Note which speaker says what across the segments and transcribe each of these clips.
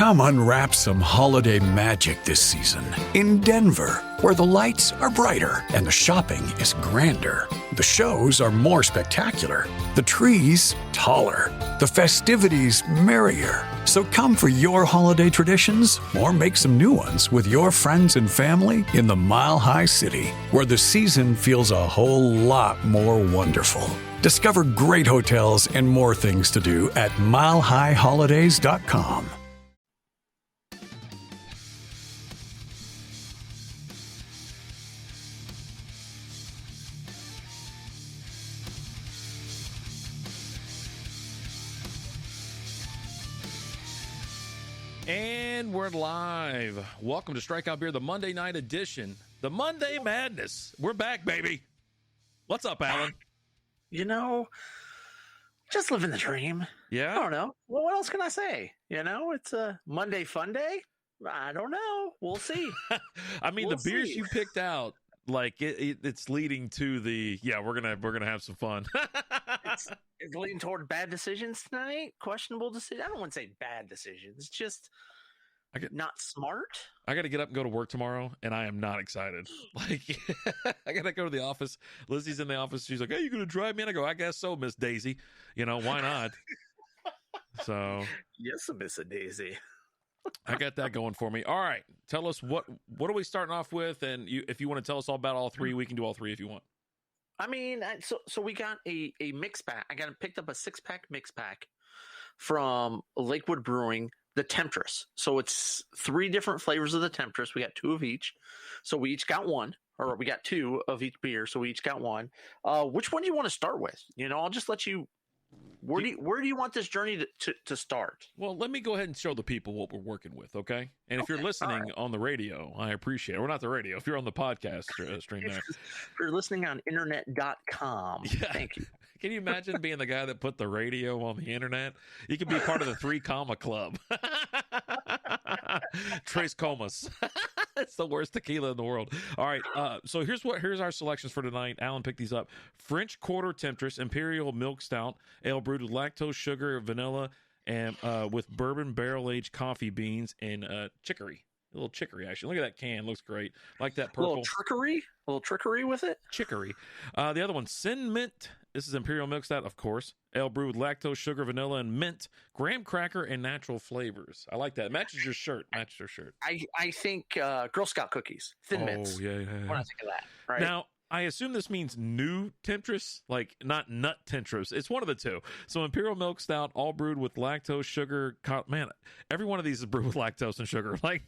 Speaker 1: Come unwrap some holiday magic this season in Denver, where the lights are brighter and the shopping is grander. The shows are more spectacular, the trees taller, the festivities merrier. So come for your holiday traditions or make some new ones with your friends and family in the Mile High City, where the season feels a whole lot more wonderful. Discover great hotels and more things to do at milehighholidays.com.
Speaker 2: And we're live. Welcome to Strikeout Beer, the Monday night edition. The Monday Madness. We're back, baby. What's up, Alan?
Speaker 3: You know, just living the dream.
Speaker 2: Yeah?
Speaker 3: I don't know. Well, what else can I say? You know, it's a Monday fun day. I don't know. We'll see.
Speaker 2: I mean, the beers you picked out, like it's leading to the we're gonna have some fun.
Speaker 3: It's leading toward bad decisions tonight. Questionable decisions. I don't want to say bad decisions. Just not smart.
Speaker 2: I got to get up and go to work tomorrow, and I am not excited. Like, I got to go to the office. Lizzie's in the office. She's like, "Hey, you gonna drive me?" And I go, "I guess so, Miss Daisy. You know, why not?" So
Speaker 3: yes, Miss Daisy.
Speaker 2: I got that going for me. All right, tell us what are we starting off with, and if you want to tell us all about all three, we can do all three if you want.
Speaker 3: I mean, so we got a mix pack. I picked up a 6-pack mix pack from Lakewood Brewing, the Temptress. So it's 3 different flavors of the Temptress. We got 2 of each. So we each got one, or we got 2 of each beer. So we each got one. Which one do you want to start with? You know, I'll just let you. Where do you want this journey to start?
Speaker 2: Well, let me go ahead and show the people what we're working with, okay? And if you're listening on the radio, I appreciate it. We're not the radio. If you're on the podcast stream there.
Speaker 3: If you're listening on internet.com, thank you.
Speaker 2: Can you imagine being the guy that put the radio on the internet? You could be part of the 3 Comma Club. Tres Comas. It's the worst tequila in the world. All right, so here's our selections for tonight. Alan picked these up. French Quarter Temptress Imperial Milk Stout, ale brewed with lactose, sugar, vanilla, and with bourbon barrel-aged coffee beans and chicory. A little chicory, actually. Look at that can. Looks great. Like that purple.
Speaker 3: A little trickery with it.
Speaker 2: Chicory. The other one, Sin Mint. This is Imperial Milk Stout, of course. Ale brewed with lactose, sugar, vanilla, and mint. Graham cracker and natural flavors. I like that. It matches your shirt. Matches your shirt.
Speaker 3: I think Girl Scout cookies. Thin mints.
Speaker 2: Oh, yeah.
Speaker 3: When I think of that, right?
Speaker 2: Now, I assume this means NuTemptress, like not NuTemptress. It's one of the two. So Imperial Milk Stout, all brewed with lactose, sugar. Man, every one of these is brewed with lactose and sugar, like,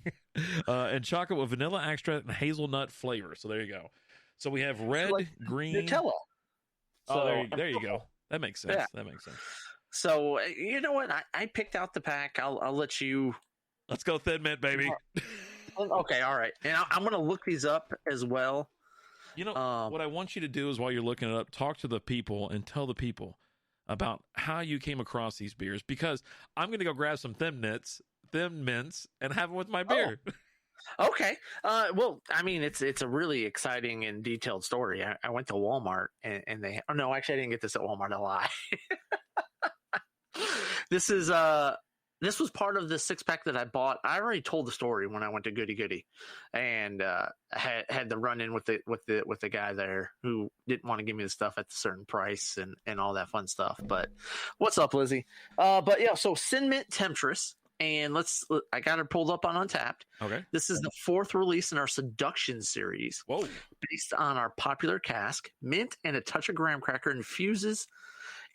Speaker 2: and chocolate with vanilla extract and hazelnut flavor. So there you go. So we have red, green,
Speaker 3: Nutella.
Speaker 2: Oh, there you go. That makes sense.
Speaker 3: Yeah.
Speaker 2: That makes sense.
Speaker 3: So you know what? I picked out the pack. I'll let you.
Speaker 2: Let's go Thin Mint, baby.
Speaker 3: Okay, all right. And I'm going to look these up as well.
Speaker 2: You know, what I want you to do is while you're looking it up, talk to the people and tell the people about how you came across these beers, because I'm going to go grab some Thin Mints, and have them with my beer.
Speaker 3: Oh. Okay. Well, I mean, it's a really exciting and detailed story. I went to Walmart and they. Oh no, actually, I didn't get this at Walmart. I lie. This was part of the 6-pack that I bought. I already told the story when I went to Goody Goody, and had the run in with the guy there who didn't want to give me the stuff at a certain price and all that fun stuff. But what's up, Lizzie? But yeah, so Sin Mint Temptress, and I got her pulled up on Untapped.
Speaker 2: Okay,
Speaker 3: this is the 4th release in our Seduction series.
Speaker 2: Whoa!
Speaker 3: Based on our popular cask, mint and a touch of graham cracker infuses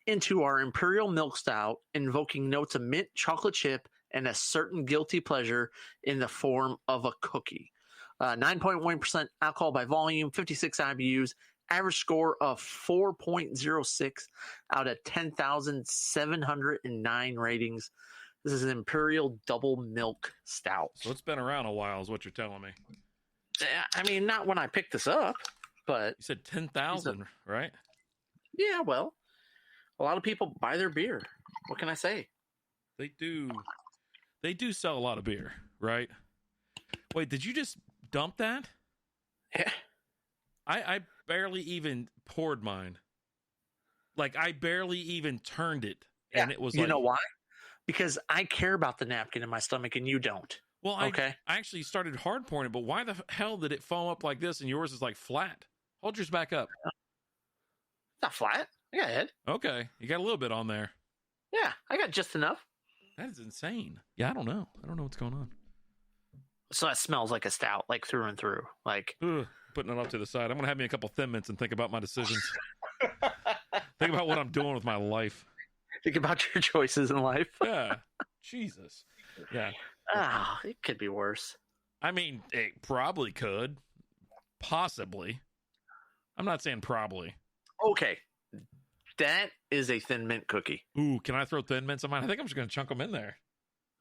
Speaker 3: into our Imperial Milk Stout, invoking notes of mint, chocolate chip, and a certain guilty pleasure in the form of a cookie. 9.1% alcohol by volume, 56 IBUs, average score of 4.06 out of 10,709 ratings. This is an Imperial Double Milk Stout.
Speaker 2: So it's been around a while is what you're telling me.
Speaker 3: I mean, not when I picked this up, but...
Speaker 2: You said 10,000, right?
Speaker 3: Yeah, well... A lot of people buy their beer. What can I say?
Speaker 2: They do sell a lot of beer, right? Wait, did you just dump that?
Speaker 3: Yeah.
Speaker 2: I barely even poured mine. Like, I barely even turned it. And it was
Speaker 3: you know why? because I care about the napkin in my stomach and you don't.
Speaker 2: Well,
Speaker 3: Okay.
Speaker 2: I actually started hard pouring it, but why the hell did it foam up like this and yours is like flat? Hold yours back up.
Speaker 3: Not flat. I got it.
Speaker 2: Okay. You got a little bit on there.
Speaker 3: Yeah, I got just enough.
Speaker 2: That is insane. Yeah, I don't know. I don't know what's going on.
Speaker 3: So that smells like a stout, like through and through. Like
Speaker 2: Ugh, putting it off to the side. I'm going to have me a couple Thin Mints and think about my decisions. Think about what I'm doing with my life.
Speaker 3: think about your choices in life.
Speaker 2: Yeah. Jesus. Yeah.
Speaker 3: Ah, it could be worse.
Speaker 2: I mean, it probably could. Possibly. I'm not saying probably.
Speaker 3: Okay. That is a Thin Mint cookie.
Speaker 2: Ooh, can I throw Thin Mints on mine? I think I'm just going to chunk them in there.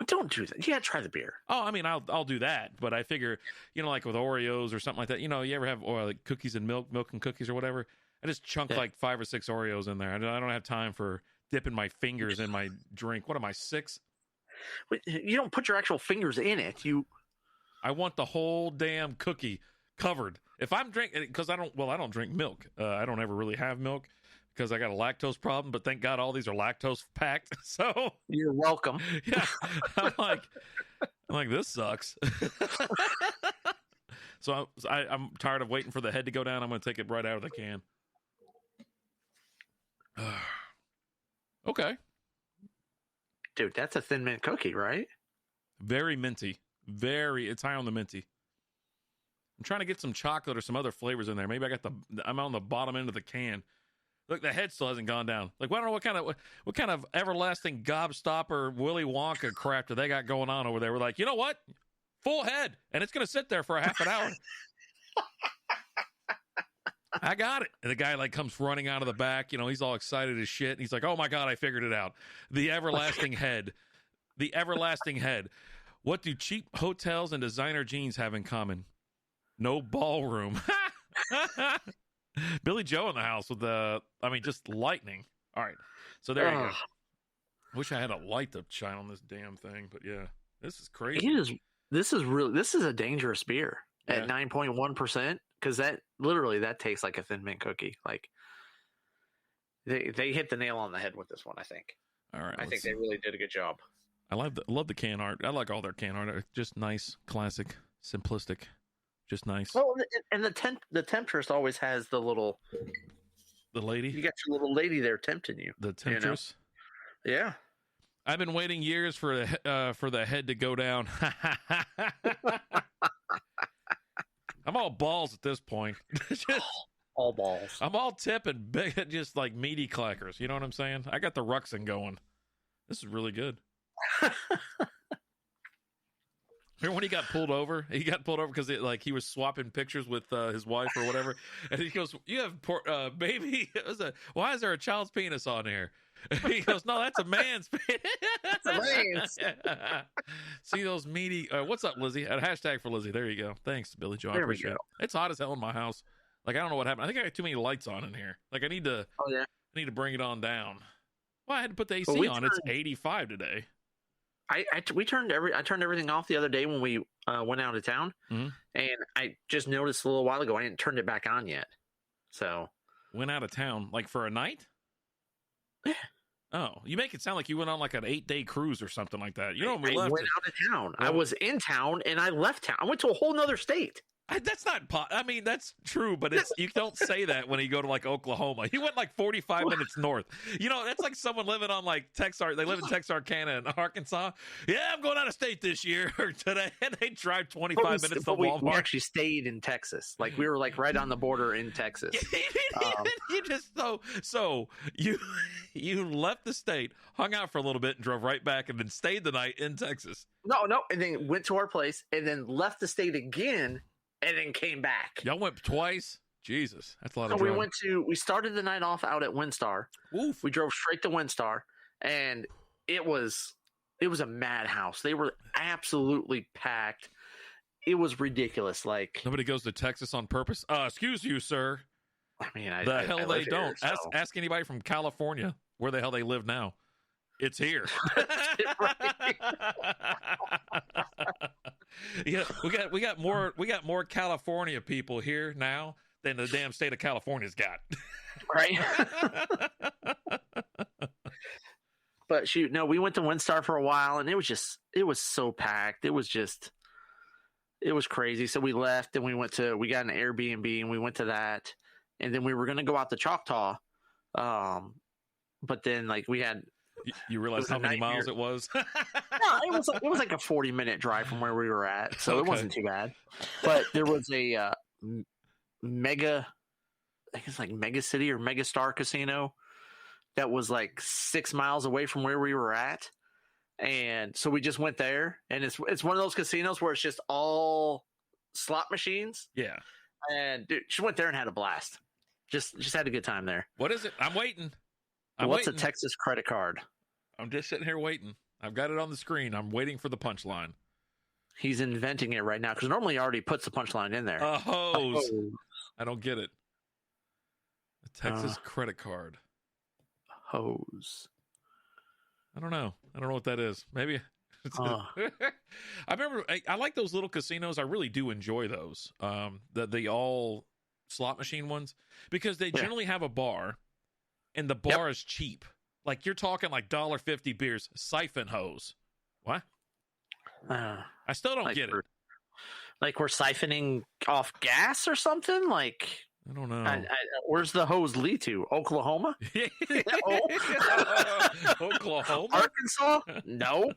Speaker 3: Don't do that. You gotta try the beer.
Speaker 2: Oh, I mean, I'll do that, but I figure, like with Oreos or something like that. You ever have like cookies and milk and cookies or whatever? I just chunk like 5 or 6 Oreos in there. I don't have time for dipping my fingers in my drink. What am I, 6?
Speaker 3: You don't put your actual fingers in it.
Speaker 2: I want the whole damn cookie covered. If I'm drinking, because I don't drink milk. I don't ever really have milk because I got a lactose problem. But thank God all these are lactose packed. So
Speaker 3: You're welcome.
Speaker 2: yeah, I'm like this sucks. So I'm tired of waiting for the head to go down. I'm going to take it right out of the can. Okay.
Speaker 3: Dude, that's a Thin Mint cookie, right?
Speaker 2: Very minty. It's high on the minty. I'm trying to get some chocolate or some other flavors in there. Maybe I'm on the bottom end of the can. Look, the head still hasn't gone down. Like, I don't know what kind of everlasting gobstopper Willy Wonka crap do they got going on over there. We're like, you know what? Full head, and it's going to sit there for a half an hour. I got it. And the guy comes running out of the back. He's all excited as shit. And he's like, oh my God, I figured it out. The everlasting head. The everlasting head. What do cheap hotels and designer jeans have in common? No ballroom. Billy Joe in the house with just lightning. All right. So there you go. Wish I had a light to shine on this damn thing, but yeah, this is crazy.
Speaker 3: This is a dangerous beer at 9.1%, because that tastes like a Thin Mint cookie. Like they hit the nail on the head with this one, I think.
Speaker 2: All right.
Speaker 3: I think they really did a good job.
Speaker 2: I love the can art. I like all their can art. Just nice, classic, simplistic. Just nice.
Speaker 3: Oh, and the Temptress always has the
Speaker 2: lady.
Speaker 3: You got your little lady there tempting you.
Speaker 2: The Temptress.
Speaker 3: Yeah.
Speaker 2: I've been waiting years for the head to go down. I'm all balls at this point.
Speaker 3: All balls.
Speaker 2: I'm all tip and big, just like meaty clackers. You know what I'm saying? I got the Ruxin going. This is really good. Remember when he got pulled over? He got pulled over because he was swapping pictures with his wife or whatever, and he goes, "You have baby? Why is there a child's penis on here?" And he goes, "No, that's a man's penis."
Speaker 3: That's a man's.
Speaker 2: See those meaty? What's up, Lizzie? A hashtag for Lizzie. There you go. Thanks, Billy Joe. I
Speaker 3: There we
Speaker 2: appreciate
Speaker 3: go.
Speaker 2: it. It's hot as hell in my house. I don't know what happened. I think I got too many lights on in here. I need to.
Speaker 3: Oh yeah.
Speaker 2: I need to bring it on down. Well, I had to put the AC
Speaker 3: Well,
Speaker 2: on. It's 85 today.
Speaker 3: I turned everything off the other day when we went out of town,
Speaker 2: Mhm.
Speaker 3: and I just noticed a little while ago I hadn't turned it back on yet. So
Speaker 2: Went out of town for a night?
Speaker 3: Yeah.
Speaker 2: Oh, you make it sound like you went on an 8-day cruise or something like that.
Speaker 3: I went out of town. I was in town and I left town. I went to a whole nother state.
Speaker 2: That's not. I mean, that's true, but you don't say that when you go to Oklahoma. You went 45 minutes north. That's like someone living on Texarkana. They live in Texarkana in Arkansas. Yeah, I'm going out of state this year or today, and they drive 25 minutes to Walmart.
Speaker 3: We actually stayed in Texas. We were right on the border in Texas.
Speaker 2: You just you left the state, hung out for a little bit, and drove right back, and then stayed the night in Texas.
Speaker 3: No, and then went to our place, and then left the state again. And then came back.
Speaker 2: Y'all went twice? Jesus, that's a lot of driving.
Speaker 3: We started the night off out at Windstar.
Speaker 2: Oof.
Speaker 3: We drove straight to Windstar, and it was a madhouse. They were absolutely packed. It was ridiculous.
Speaker 2: Nobody goes to Texas on purpose. Excuse you, sir.
Speaker 3: I mean,
Speaker 2: they don't.
Speaker 3: Here, so.
Speaker 2: Ask anybody from California where the hell they live now. It's here. Yeah, we got more California people here now than the damn state of California's got.
Speaker 3: Right. But we went to WinStar for a while, and it was so packed. It was crazy. So we left, and we got an Airbnb, and we went to that, and then we were going to go out to Choctaw. But then like we had,
Speaker 2: you realized how many miles it was?
Speaker 3: No, it was like a 40-minute drive from where we were at, so it wasn't too bad. But there was a mega, I think it's like Mega City or Mega Star Casino that was like 6 miles away from where we were at. And so we just went there, and it's one of those casinos where it's just all slot machines.
Speaker 2: Yeah.
Speaker 3: And dude, she went there and had a blast. Just had a good time there.
Speaker 2: What is it? I'm waiting.
Speaker 3: What's a Texas credit card?
Speaker 2: I'm just sitting here waiting. I've got it on the screen. I'm waiting for the punchline.
Speaker 3: He's inventing it right now because normally he already puts the punchline in there.
Speaker 2: A hose. I don't get it. A Texas credit card.
Speaker 3: Hose.
Speaker 2: I don't know what that is. Maybe. I remember. I like those little casinos. I really do enjoy those. The all slot machine ones, because they generally have a bar, and the bar is cheap. Like you're talking like $1.50 beers, siphon hose. What? I still don't get it.
Speaker 3: Like we're siphoning off gas or something. Like
Speaker 2: I don't know.
Speaker 3: Where's the hose lead to? Oklahoma?
Speaker 2: Oklahoma?
Speaker 3: Arkansas? Nope.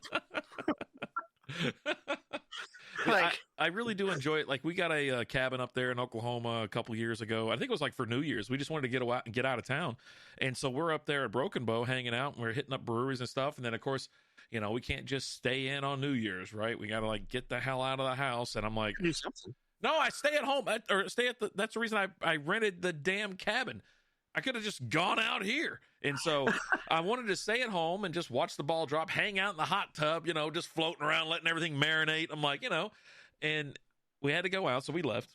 Speaker 2: Like, I really do enjoy it. Like we got a cabin up there in Oklahoma a couple years ago. I think it was like for New Year's. We just wanted to get out of town, and so we're up there at Broken Bow hanging out, and we're hitting up breweries and stuff. And then of course, we can't just stay in on New Year's, right? We got to like get the hell out of the house. And I'm like,
Speaker 3: do something.
Speaker 2: No, I stay at home or stay at that's the reason I rented the damn cabin. I could have just gone out here. And so I wanted to stay at home and just watch the ball drop, hang out in the hot tub, just floating around, letting everything marinate. I'm like, and we had to go out. So we left.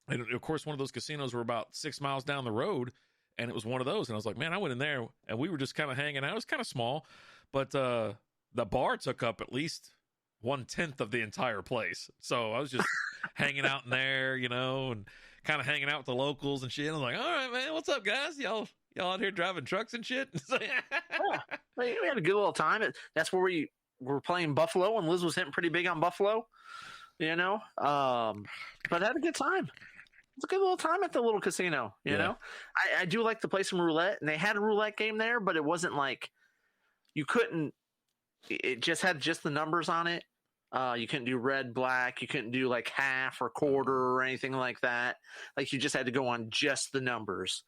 Speaker 2: And of course, one of those casinos were about 6 miles down the road. And it was one of those. And I was like, man, I went in there and we were just kind of hanging out. It was kind of small, but the bar took up at least 1/10 of the entire place. So I was just hanging out in there, and kind of hanging out with the locals and shit. I was like, all right, man, what's up, guys? Y'all out here driving trucks and shit?
Speaker 3: Yeah, we had a good little time. That's where we were playing Buffalo, and Liz was hitting pretty big on Buffalo, but I had a good time. It's a good little time at the little casino, you know? I do like to play some roulette, and they had a roulette game there, but it wasn't like you couldn't. It just had just the numbers on it. You couldn't do red, black. You couldn't do like half or quarter or anything like that. Like you just had to go on just the numbers.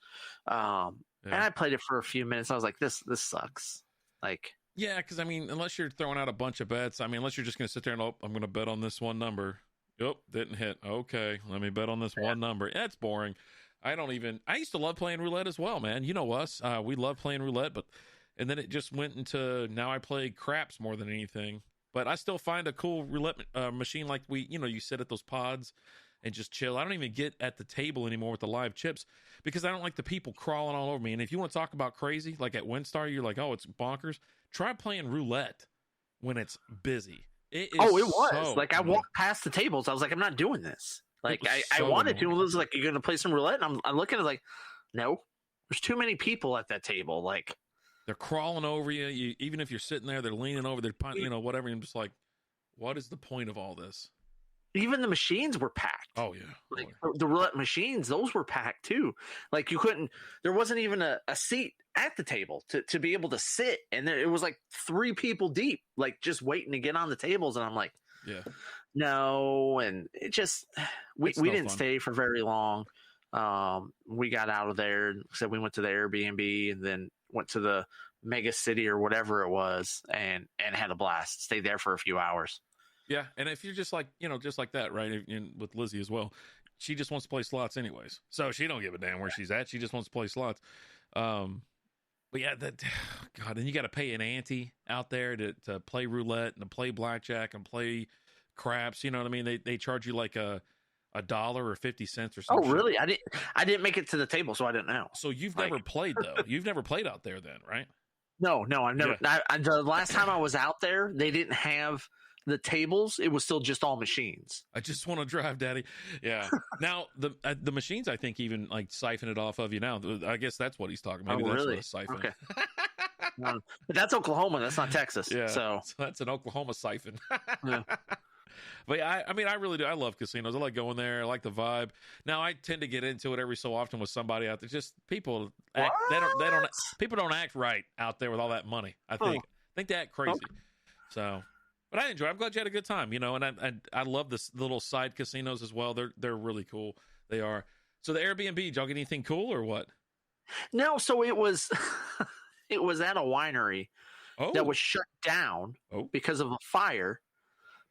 Speaker 3: And I played it for a few minutes. I was like, this sucks. Like,
Speaker 2: yeah, because I mean, unless you're throwing out a bunch of bets, I mean, unless you're just going to sit there and I'm going to bet on this one number. Yep, didn't hit. Okay, let me bet on this one number. That's boring. I used to love playing roulette as well, man. You know us. We love playing roulette, and then it just went into, now I play craps more than anything. But I still find a cool roulette machine like you sit at those pods and just chill. I don't even get at the table anymore with the live chips because I don't like the people crawling all over me. And if you want to talk about crazy, like at WinStar, you're like, oh, it's bonkers. Try playing roulette when it's busy. It was.
Speaker 3: I walked past the tables. I was like, I'm not doing this. Like, I wanted to. It was like, you're going to play some roulette? And I'm looking at it like, no, there's too many people at that table. Like,
Speaker 2: they're crawling over you. Even if you're sitting there, they're leaning over, they're whatever. And I'm just like, what is the point of all this?
Speaker 3: Even the machines were packed.
Speaker 2: Oh, yeah.
Speaker 3: The roulette machines, those were packed too. Like there wasn't even a seat at the table to be able to sit. And it was like 3 people deep, like just waiting to get on the tables. And I'm like,
Speaker 2: yeah,
Speaker 3: no. And it just, we didn't stay for very long. We got out of there and said we went to the Airbnb and then went to the Mega City or whatever it was and had a blast. Stayed there for a few hours.
Speaker 2: Yeah, and if you're just like that, right? And with Lizzie as well, she just wants to play slots anyways. So she don't give a damn where she's at. She just wants to play slots. But yeah, God, and you got to pay an ante out there to play roulette and to play blackjack and play craps. You know what I mean? They charge you like $1 or 50 cents or something.
Speaker 3: Oh, really? I didn't make it to the table, so I didn't know.
Speaker 2: So you've never played though. You've never played out there then, right?
Speaker 3: No, I've never. Yeah. The last time I was out there, they didn't have the tables. It was still just all machines.
Speaker 2: I just want to drive, Daddy. Yeah. Now the machines, I think, even like siphon it off of you now. I guess that's what he's talking about. Maybe that's
Speaker 3: really?
Speaker 2: What a siphon.
Speaker 3: Okay. But that's Oklahoma. That's not Texas.
Speaker 2: Yeah,
Speaker 3: So
Speaker 2: that's an Oklahoma siphon.
Speaker 3: Yeah.
Speaker 2: But yeah, I mean, I really do. I love casinos. I like going there. I like the vibe. Now, I tend to get into it every so often with somebody out there. Just people act, people don't act right out there with all that money. I think they act crazy.
Speaker 3: Okay.
Speaker 2: So, but I enjoy. I'm glad you had a good time. You know, and I love this little side casinos as well. They're really cool. They are. So the Airbnb, did y'all get anything cool or what?
Speaker 3: No, so it was it was at a winery that
Speaker 2: Oh,
Speaker 3: was shut down
Speaker 2: Oh.
Speaker 3: because of a fire.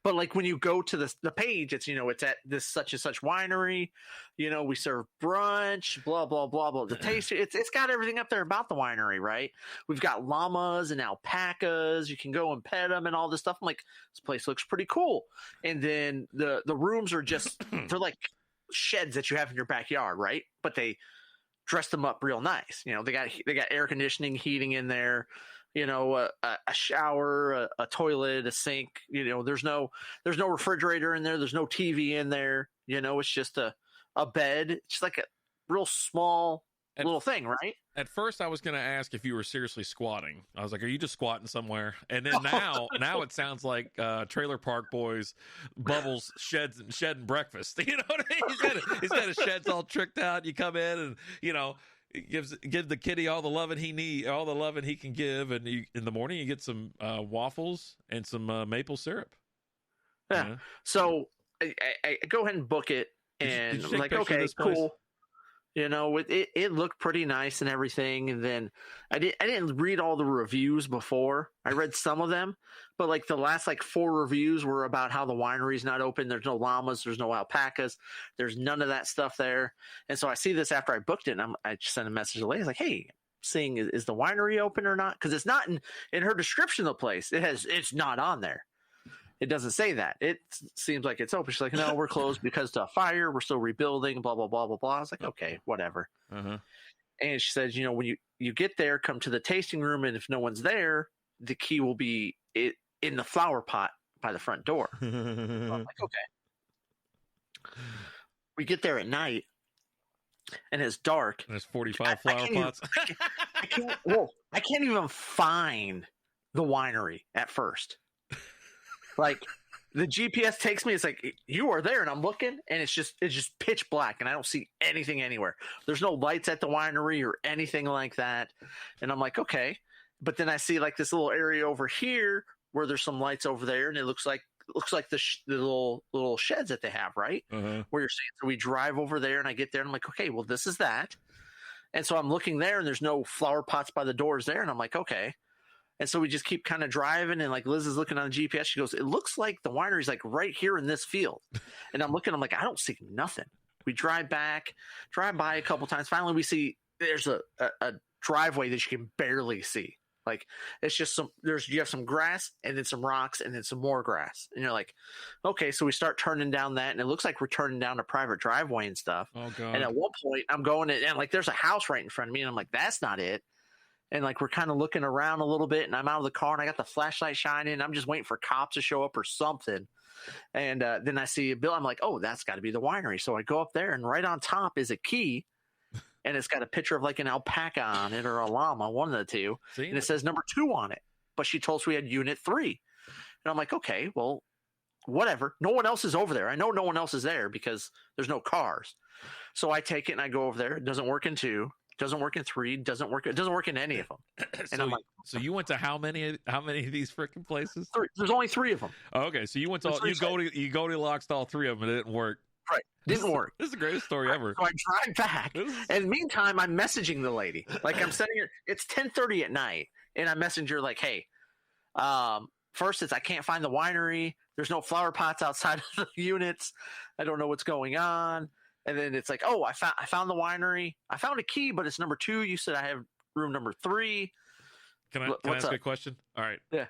Speaker 3: But like when you go to the page, it's it's at this such and such winery. We serve brunch, blah blah blah blah. The taste, it's got everything up there about the winery, right? We've got llamas and alpacas. You can go and pet them and all this stuff. I'm like, this place looks pretty cool. And then the rooms are just they're like sheds that you have in your backyard, right? But they dress them up real nice. They got air conditioning, heating in there. A shower, a toilet, a sink. There's no refrigerator in there. There's no TV in there. It's just a bed. It's just like a real small little thing, right?
Speaker 2: At first, I was going to ask if you were seriously squatting. I was like, "Are you just squatting somewhere?" And then now it sounds like Trailer Park Boys, Bubbles shedding breakfast. You know what I mean? He's got his sheds all tricked out. You come in and give the kitty all the loving all the loving he can give, and in the morning you get some waffles and some maple syrup.
Speaker 3: Yeah. So I go ahead and book it, and
Speaker 2: Did you take
Speaker 3: like,
Speaker 2: pictures of
Speaker 3: okay,
Speaker 2: this place?
Speaker 3: cool. It looked pretty nice and everything. And then I didn't read all the reviews before. I read some of them, but like the last 4 reviews were about how the winery's not open. There's no llamas. There's no alpacas. There's none of that stuff there. And so I see this after I booked it, and I just sent a message to the lady. I was like, hey, seeing is the winery open or not? Because it's not in her description of the place. It's not on there. It doesn't say that. It seems like it's open. She's like, no, we're closed because of a fire. We're still rebuilding, blah, blah, blah, blah, blah. I was like, okay, whatever.
Speaker 2: Uh-huh.
Speaker 3: And she says, when you get there, come to the tasting room, and if no one's there, the key will be in the flower pot by the front door. So I'm like, okay. We get there at night, and it's dark.
Speaker 2: There's 45 flower pots.
Speaker 3: I can't even find the winery at first. Like the GPS takes me, it's like, you are there, and I'm looking, and it's just pitch black, and I don't see anything anywhere. There's no lights at the winery or anything like that. And I'm like, okay. But then I see like this little area over here where there's some lights over there, and it looks like the little sheds that they have, right?
Speaker 2: Uh-huh.
Speaker 3: Where you're saying, so we drive over there, and I get there, and I'm like, okay, well, this is that. And so I'm looking there, and there's no flower pots by the doors there, and I'm like, okay. And so we just keep kind of driving, and like Liz is looking on the GPS. She goes, it looks like the winery's like right here in this field. And I'm looking, I'm like, I don't see nothing. We drive by a couple times. Finally, we see there's a driveway that you can barely see. Like it's just you have some grass, and then some rocks, and then some more grass. And you're like, okay, so we start turning down that, and it looks like we're turning down a private driveway and stuff.
Speaker 2: Oh God.
Speaker 3: And at one point I'm going and like there's a house right in front of me, and I'm like, that's not it. And like we're kind of looking around a little bit, and I'm out of the car, and I got the flashlight shining, and I'm just waiting for cops to show up or something. And then I see a bill. I'm like, oh, that's got to be the winery. So I go up there, and right on top is a key, and it's got a picture of like an alpaca on it or a llama, one of the two. And it says number 2 on it. But she told us we had unit 3. And I'm like, okay, well, whatever. No one else is over there. I know no one else is there because there's no cars. So I take it and I go over there. It doesn't work in 2. Doesn't work in 3. It doesn't work in any of them. And I'm like,
Speaker 2: so you went to how many of these freaking places?
Speaker 3: 3. There's only 3 of them.
Speaker 2: Oh, okay, so you went to you go to locked all 3 of them, and it didn't work.
Speaker 3: Right, didn't work.
Speaker 2: This is the greatest story ever.
Speaker 3: So I drive back, and in the meantime, I'm messaging the lady. Like I'm sitting here. It's 10:30 at night, and I message her like, hey, first it's I can't find the winery. There's no flower pots outside of the units. I don't know what's going on. And then it's like, oh, I found the winery. I found a key, but it's number 2. You said I have room number 3.
Speaker 2: Can I ask a question? All right.
Speaker 3: Yeah.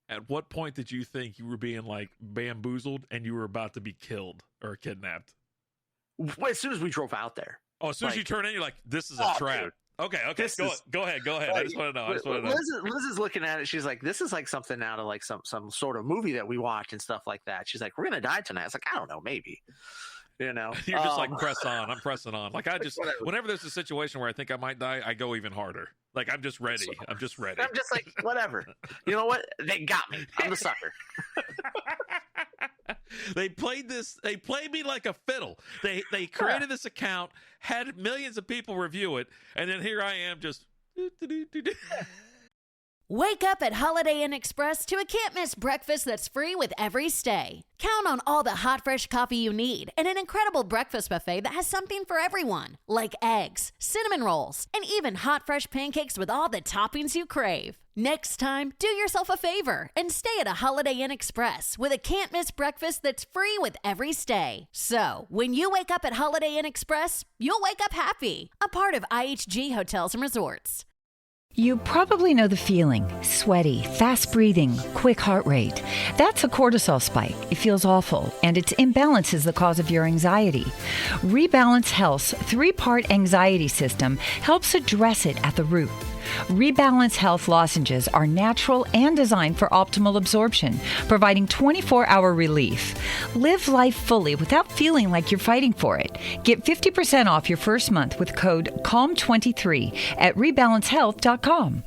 Speaker 2: At what point did you think you were being like bamboozled and you were about to be killed or kidnapped?
Speaker 3: Well, as soon as we drove out there.
Speaker 2: Oh, as soon as you turn in, you're like, this is a trap. Dude. Okay. Go ahead. I just want to know.
Speaker 3: Liz is looking at it. She's like, this is like something out of like some sort of movie that we watch and stuff like that. She's like, we're going to die tonight. It's like, I don't know, maybe. You know,
Speaker 2: You're just like, press on. I'm pressing on. Like I just,
Speaker 3: whatever.
Speaker 2: whenever there's a situation where I think I might die, I go even harder. Like I'm just ready. I'm just ready.
Speaker 3: I'm just like, whatever. You know what? They got me. I'm the sucker.
Speaker 2: They played me like a fiddle. They created this account, had millions of people review it, and then here I am just.
Speaker 4: Wake up at Holiday Inn Express to a can't-miss breakfast that's free with every stay. Count on all the hot, fresh coffee you need and an incredible breakfast buffet that has something for everyone, like eggs, cinnamon rolls, and even hot, fresh pancakes with all the toppings you crave. Next time, do yourself a favor and stay at a Holiday Inn Express with a can't-miss breakfast that's free with every stay. So, when you wake up at Holiday Inn Express, you'll wake up happy. A part of IHG Hotels and Resorts.
Speaker 5: You probably know the feeling. Sweaty, fast breathing, quick heart rate. That's a cortisol spike. It feels awful, and its imbalance is the cause of your anxiety. Rebalance Health's 3-part anxiety system helps address it at the root. Rebalance Health lozenges are natural and designed for optimal absorption, providing 24-hour relief. Live life fully without feeling like you're fighting for it. Get 50% off your first month with code CALM23 at rebalancehealth.com.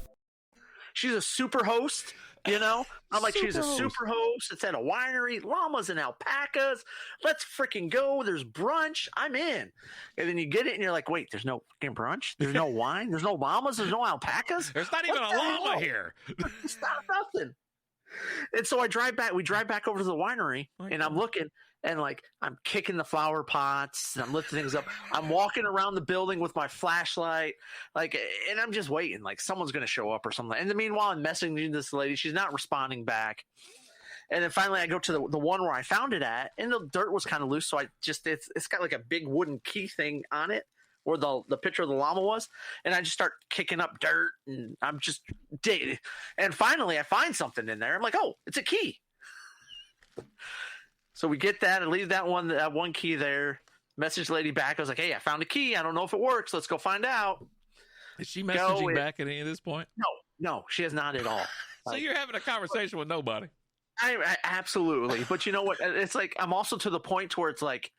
Speaker 3: She's a super host, you know? I'm like, she's a super host. It's at a winery, llamas and alpacas. Let's freaking go. There's brunch. I'm in. And then you get it and you're like, wait, there's no fucking brunch? There's no wine? There's no llamas? There's no alpacas?
Speaker 2: There's not even a llama here.
Speaker 3: Stop nothing. And so we drive back over to the winery and I'm looking and like I'm kicking the flower pots and I'm lifting things up. I'm walking around the building with my flashlight, like, and I'm just waiting, like someone's gonna show up or something. And then meanwhile, I'm messaging this lady, she's not responding back. And then finally, I go to the one where I found it at, and the dirt was kind of loose, so I just it's got like a big wooden key thing on it where the picture of the llama was, and I just start kicking up dirt, and I'm just digging. And finally, I find something in there. I'm like, oh, it's a key. So we get that and leave that one key there. Message lady back. I was like, hey, I found a key. I don't know if it works. Let's go find out.
Speaker 2: Is she messaging back at any of this point?
Speaker 3: No, she has not at all.
Speaker 2: So you're having a conversation with nobody.
Speaker 3: I absolutely. But you know what? It's like I'm also to the point where it's like,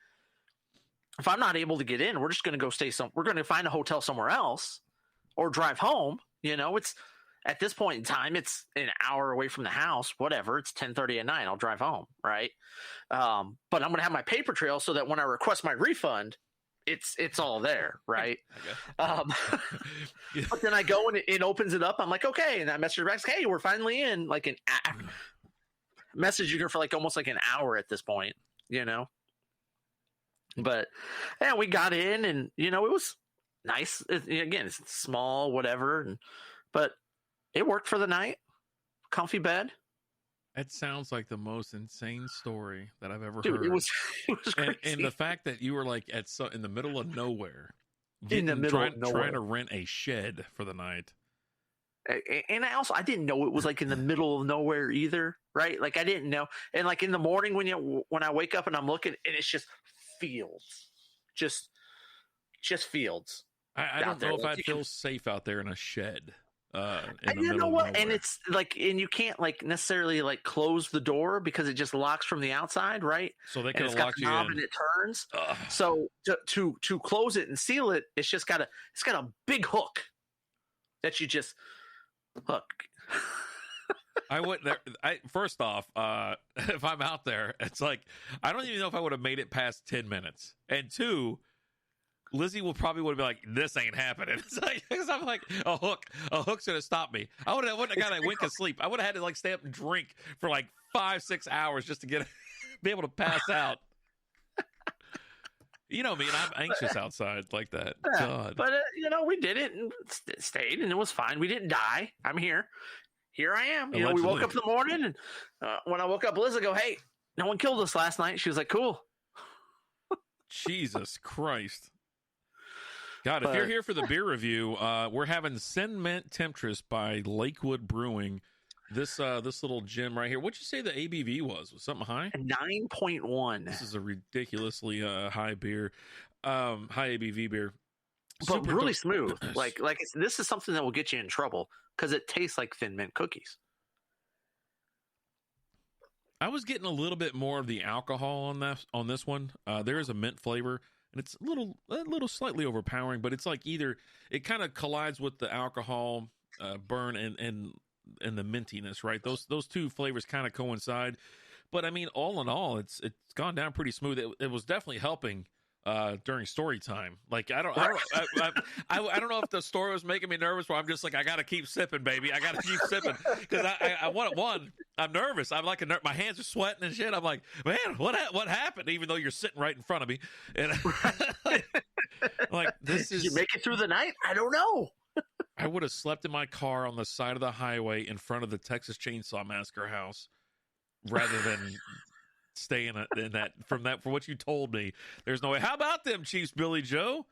Speaker 3: if I'm not able to get in, we're just going to go we're going to find a hotel somewhere else or drive home. You know, it's at this point in time, it's an hour away from the house, whatever. It's 10:30 at night. I'll drive home. Right. But I'm going to have my paper trail so that when I request my refund, it's all there. Right. But then I go and it opens it up. I'm like, okay. And I message her back, hey, we're finally in, like an messaging her for like almost like an hour at this point, you know? But yeah, we got in and, you know, it was nice. Again, it's small, whatever. But it worked for the night. Comfy bed.
Speaker 2: It sounds like the most insane story that I've ever
Speaker 3: Dude,
Speaker 2: heard.
Speaker 3: it was crazy.
Speaker 2: And the fact that you were like in the middle of nowhere,
Speaker 3: of nowhere,
Speaker 2: trying to rent a shed for the night.
Speaker 3: And I didn't know it was like in the middle of nowhere either, right? Like I didn't know. And like in the morning when I wake up and I'm looking and it's just fields, just fields.
Speaker 2: I don't know if I'd feel safe out there in a shed.
Speaker 3: You know what? And it's like, and you can't like necessarily like close the door because it just locks from the outside, right?
Speaker 2: So they
Speaker 3: can
Speaker 2: can lock you in,
Speaker 3: and it turns. So to close it and seal it, it's got a big hook that you just hook.
Speaker 2: I wouldn't. First off, if I'm out there, it's like I don't even know if I would have made it past 10 minutes. And two, Lizzie would be like, "This ain't happening." It's like, because I'm like, a hook's gonna stop me. I wouldn't have got a wink of sleep. I would have had to like stay up and drink for like 5-6 hours just to be able to pass out. You know me, and I'm anxious outside like that.
Speaker 3: Yeah,
Speaker 2: God.
Speaker 3: but you know, we did it and stayed, and it was fine. We didn't die. I'm here. Here I am. You know, we woke up in the morning, and when I woke up, Liz, I go, "Hey, no one killed us last night." She was like, "Cool."
Speaker 2: Jesus Christ. God, if you're here for the beer review, we're having NuTemptress by Lakewood Brewing. This little gem right here. What'd you say the ABV was? Was something high?
Speaker 3: 9.1. This
Speaker 2: is a ridiculously high beer, high ABV beer,
Speaker 3: but really smooth. Like this is something that will get you in trouble because it tastes like Thin Mint cookies.
Speaker 2: I was getting a little bit more of the alcohol on this one. There is a mint flavor, and it's a little slightly overpowering, but it's like either it kind of collides with the alcohol burn and the mintiness, right? Those two flavors kind of coincide. But I mean, all in all, it's gone down pretty smooth. It was definitely helping during story time. Like I don't know if the story was making me nervous, where I'm just like, I gotta keep sipping, baby. I gotta keep sipping because I want one. I'm nervous. I'm like my hands are sweating and shit. I'm like, man, what happened? Even though you're sitting right in front of me, and like this is.
Speaker 3: Did you make it through the night? I don't know.
Speaker 2: I would have slept in my car on the side of the highway in front of the Texas Chainsaw Massacre house rather than stay in that from what you told me. There's no way. How about them Chiefs, Billy Joe?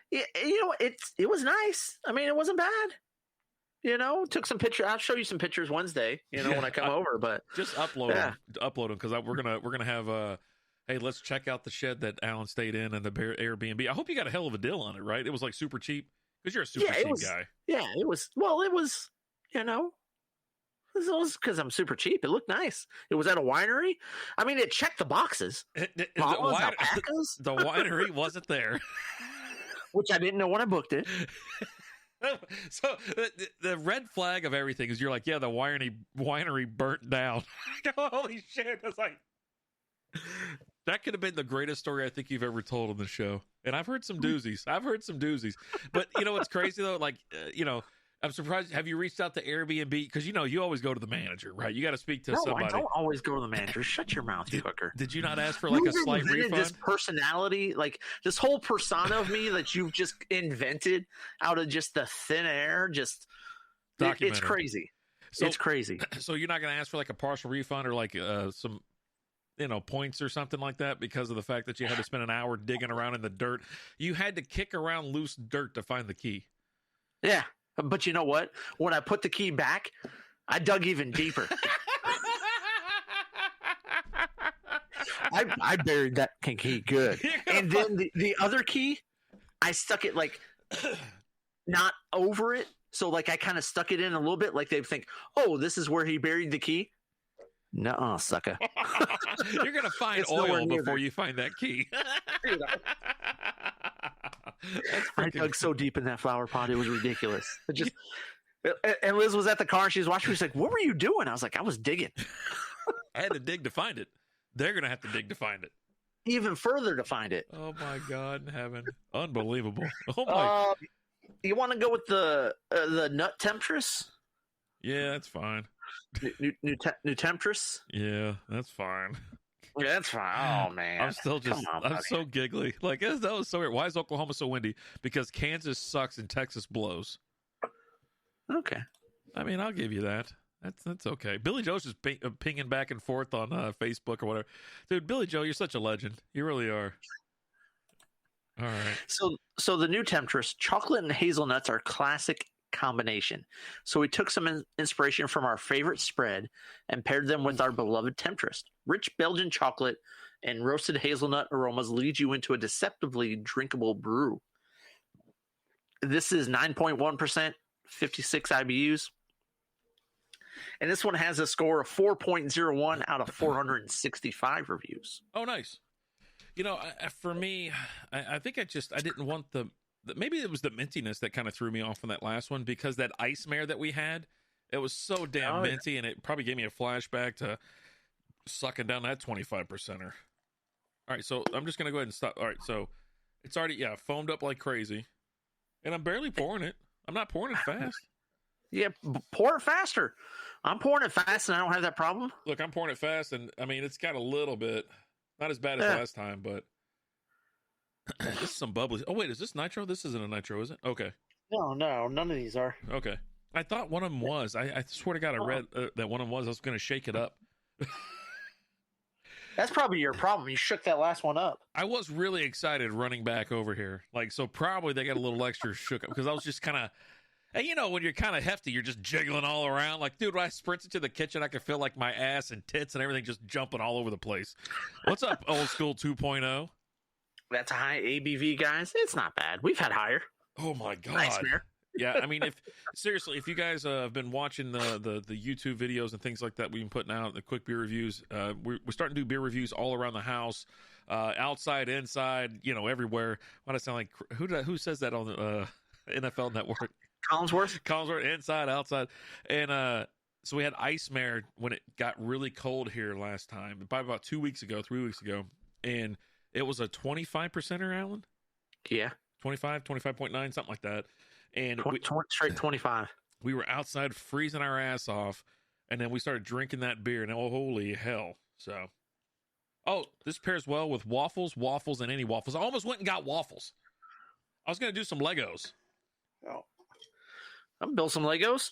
Speaker 3: Yeah, it was nice. I mean, it wasn't bad. Took some pictures. I'll show you some pictures Wednesday. When I come over. But
Speaker 2: just upload them because we're gonna have hey, let's check out the shed that Alan stayed in and the Airbnb. I hope you got a hell of a deal on it, right? It was like super cheap because you're a super cheap guy.
Speaker 3: Yeah, it was. Well, it was. It was because I'm super cheap. It looked nice. It was at a winery. I mean, it checked the boxes.
Speaker 2: The winery wasn't there.
Speaker 3: Which I didn't know when I booked it.
Speaker 2: So the red flag of everything is you're like, yeah, the winery burnt down. Holy shit. It's like, that could have been the greatest story I think you've ever told on the show. And I've heard some doozies. But what's crazy though? Like, I'm surprised. Have you reached out to Airbnb? Because you always go to the manager, right? You got to speak to somebody.
Speaker 3: I don't always go to the manager. Shut your mouth, you hooker.
Speaker 2: Did you not ask for like a slight refund?
Speaker 3: This personality, like this whole persona of me that you've just invented out of just the thin air, it's crazy. It's crazy.
Speaker 2: So you're not going to ask for like a partial refund or like some, points or something like that because of the fact that you had to spend an hour digging around in the dirt. You had to kick around loose dirt to find the key.
Speaker 3: Yeah. But you know what? When I put the key back, I dug even deeper. I buried that key good. And then the other key, I stuck it like not over it. So like I kind of stuck it in a little bit like they think, oh, this is where he buried the key. Nuh-uh, sucker.
Speaker 2: You're going to find oil before you find that key.
Speaker 3: I dug so deep in that flower pot, it was ridiculous. And Liz was at the car. She was watching me. She's like, "What were you doing?" I was like, "I was digging."
Speaker 2: I had to dig to find it. They're gonna have to dig to find it.
Speaker 3: Even further to find it.
Speaker 2: Oh my God in heaven! Unbelievable. Oh my.
Speaker 3: You want to go with the NuTemptress?
Speaker 2: Yeah, that's fine.
Speaker 3: NuTemptress?
Speaker 2: Yeah, that's fine.
Speaker 3: Yeah, that's fine. Oh man,
Speaker 2: I'm still I'm so giggly. Like that was so weird. Why is Oklahoma so windy? Because Kansas sucks and Texas blows.
Speaker 3: Okay.
Speaker 2: I mean, I'll give you that. That's okay. Billy Joe's just pinging back and forth on Facebook or whatever. Dude, Billy Joe, you're such a legend. You really are. All right.
Speaker 3: So the NuTemptress, chocolate and hazelnuts are classic combination. So we took some inspiration from our favorite spread and paired them with our beloved Temptress. Rich Belgian chocolate and roasted hazelnut aromas lead you into a deceptively drinkable brew. This is 9.1%, 56 IBUs. And this one has a score of 4.01 out of 465 reviews.
Speaker 2: Oh, nice. For me, I think I didn't want maybe it was the mintiness that kind of threw me off on that last one because that ice mare that we had, it was so damn minty and it probably gave me a flashback to sucking down that 25%er. All right, so I'm just going to go ahead and stop. All right, so it's already, foamed up like crazy. And I'm barely pouring it. I'm not pouring it fast.
Speaker 3: Yeah, pour it faster. I'm pouring it fast and I don't have that problem.
Speaker 2: Look, I'm pouring it fast and, I mean, it's got a little bit, not as bad as last time, but this is some bubbles. Oh, wait, is this nitro? This isn't a nitro, is it? Okay.
Speaker 3: No, none of these are.
Speaker 2: Okay. I thought one of them was. I swear to God, I read that one of them was. I was going to shake it up.
Speaker 3: That's probably your problem. You shook that last one up.
Speaker 2: I was really excited running back over here. So probably they got a little extra shook up because I was just kind of, and when you're kind of hefty, you're just jiggling all around. Like, dude, when I sprinted to the kitchen, I could feel like my ass and tits and everything just jumping all over the place. What's up, Old School 2.0?
Speaker 3: That's a high ABV, guys. It's not bad. We've had higher.
Speaker 2: Oh, my God.
Speaker 3: Nice, Mayor.
Speaker 2: Yeah, I mean, if you guys have been watching the YouTube videos and things like that we've been putting out, the quick beer reviews, we're starting to do beer reviews all around the house, outside, inside, everywhere. Why do I sound like who says that on the NFL Network? Collinsworth, inside, outside, and so we had Ice Mare when it got really cold here last time, probably about 3 weeks ago, and it was a 25%er, Alan.
Speaker 3: Yeah,
Speaker 2: 25.9, something like that. And
Speaker 3: straight 25. We
Speaker 2: were outside freezing our ass off, and then we started drinking that beer, and holy hell. So, this pairs well with waffles, and any waffles. I almost went and got waffles. I was going to do some Legos.
Speaker 3: Oh, I'm gonna build some Legos.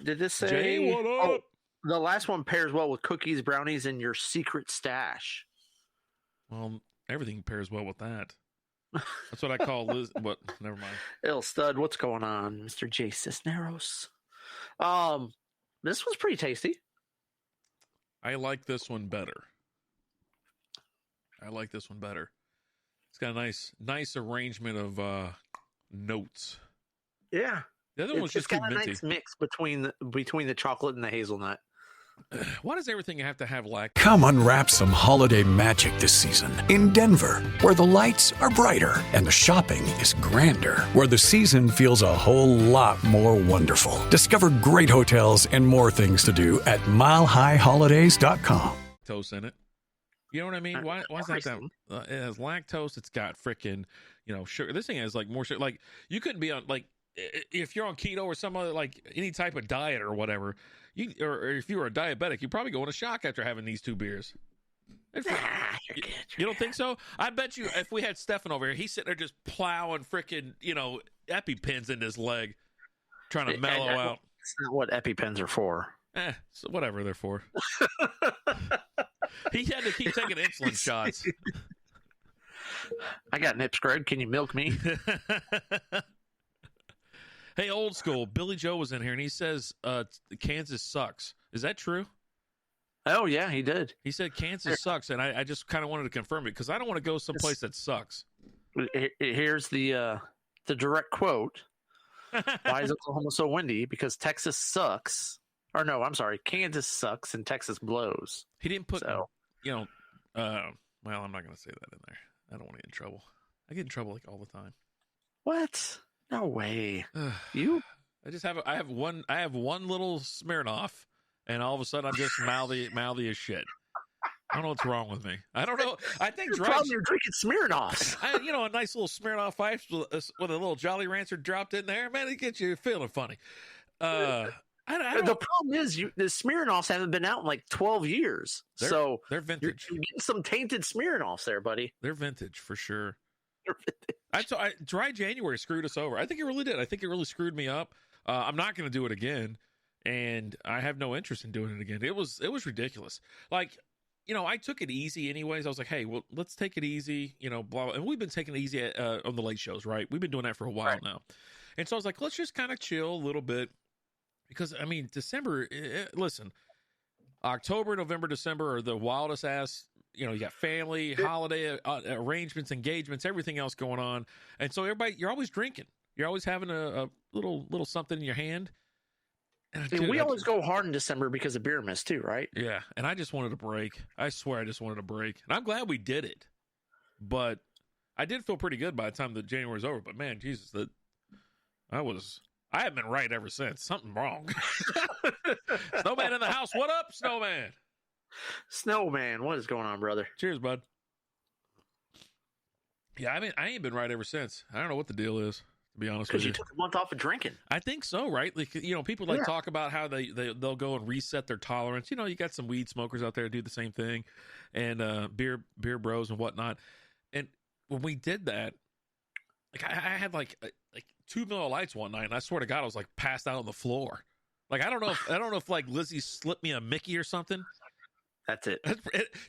Speaker 3: Did this say?
Speaker 2: Jay, what up?
Speaker 3: Oh, the last one pairs well with cookies, brownies, and your secret stash.
Speaker 2: Well, everything pairs well with that. That's what I call Liz. What? Never mind.
Speaker 3: Ill stud, what's going on, Mr. J. Cisneros? This was pretty tasty.
Speaker 2: I like this one better. It's got a nice arrangement of notes.
Speaker 3: Yeah,
Speaker 2: the other one's just
Speaker 3: got a
Speaker 2: minty.
Speaker 3: Nice mix between the chocolate and the hazelnut.
Speaker 2: Why does everything have to have lactose?
Speaker 1: Come unwrap some holiday magic this season in Denver, where the lights are brighter and the shopping is grander, where the season feels a whole lot more wonderful. Discover great hotels and more things to do at milehighholidays.com.
Speaker 2: Lactose in it. You know what I mean? Why is that? It has lactose. It's got freaking, sugar. This thing has like more sugar. Like you couldn't be on if you're on keto or some other any type of diet or whatever. Or if you were a diabetic, you'd probably go into shock after having these two beers. You don't think so? I bet you if we had Stefan over here, he's sitting there just plowing freaking, EpiPens in his leg, trying to mellow out.
Speaker 3: That's not what EpiPens are for.
Speaker 2: So whatever they're for. He had to keep taking insulin shots.
Speaker 3: I got nips, Greg. Can you milk me?
Speaker 2: Hey, old school. Billy Joe was in here, and he says Kansas sucks. Is that true?
Speaker 3: Oh, yeah, he did.
Speaker 2: He said Kansas sucks, and I just kind of wanted to confirm it because I don't want to go someplace that sucks.
Speaker 3: Here's the direct quote. Why is Oklahoma so windy? Because Texas sucks. Or no, I'm sorry. Kansas sucks and Texas blows.
Speaker 2: He didn't put, well, I'm not going to say that in there. I don't want to get in trouble. I get in trouble all the time.
Speaker 3: What? No way. You?
Speaker 2: I have one little Smirnoff, and all of a sudden I'm just mouthy as shit. I don't know what's wrong with me. I don't know. I think
Speaker 3: you're drinking Smirnoffs.
Speaker 2: A nice little Smirnoff Ice with a little Jolly Rancher dropped in there, man, it gets you feeling funny. The
Speaker 3: problem is the Smirnoffs haven't been out in 12 years.
Speaker 2: They're vintage.
Speaker 3: You're getting some tainted Smirnoffs there, buddy.
Speaker 2: They're vintage for sure. Dry January screwed us over. I think it really did. I think it really screwed me up. I'm not going to do it again, and I have no interest in doing it again. It was ridiculous. I took it easy anyways. I was like, hey, well, let's take it easy, blah, blah. And we've been taking it easy on the late shows, right? We've been doing that for a while now. And so I was like, let's just kind of chill a little bit because, December, listen, October, November, December are the wildest ass. You got family, holiday arrangements, engagements, everything else going on. And so you're always drinking. You're always having a little something in your hand. And
Speaker 3: we always go hard in December because of beer mist too, right?
Speaker 2: Yeah. And I just wanted a break. I swear I just wanted a break. And I'm glad we did it. But I did feel pretty good by the time the January was over. But man, Jesus, I have been right ever since. Something wrong. Snowman in the house. What up, Snowman?
Speaker 3: Snowman, what is going on, brother?
Speaker 2: Cheers, bud. Yeah, I ain't been right ever since. I don't know what the deal is, to be honest with you.
Speaker 3: Because you took a month off of drinking.
Speaker 2: I think so, right? People talk about how they'll go and reset their tolerance. You got some weed smokers out there who do the same thing, and beer bros and whatnot. And when we did that, I had 2 Miller Lights one night, and I swear to God, I was passed out on the floor. I don't know if Lizzie slipped me a Mickey or something.
Speaker 3: That's it.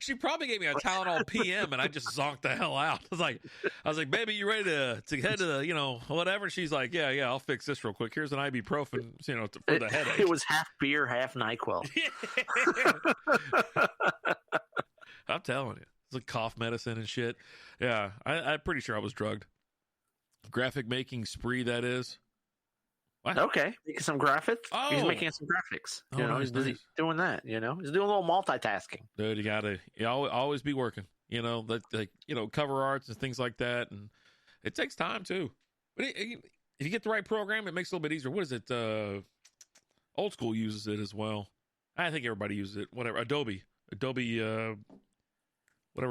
Speaker 2: She probably gave me a Tylenol PM, and I just zonked the hell out. I was like, baby, you ready to head to the, whatever? She's like, yeah, I'll fix this real quick. Here's an ibuprofen, for the headache.
Speaker 3: It was half beer, half NyQuil.
Speaker 2: I'm telling you. It's like cough medicine and shit. Yeah, I'm pretty sure I was drugged. graphic making spree, that is. What?
Speaker 3: Okay, making some graphics.
Speaker 2: Oh.
Speaker 3: He's making some graphics.
Speaker 2: Oh,
Speaker 3: You know,
Speaker 2: nice,
Speaker 3: he's busy
Speaker 2: nice.
Speaker 3: doing that. You know, he's doing a little multitasking.
Speaker 2: Dude, you always be working. You know, like cover arts and things like that, and it takes time too. But if you get the right program, it makes it a little bit easier. What is it? Old School uses it as well. I think everybody uses it. Whatever, Adobe, whatever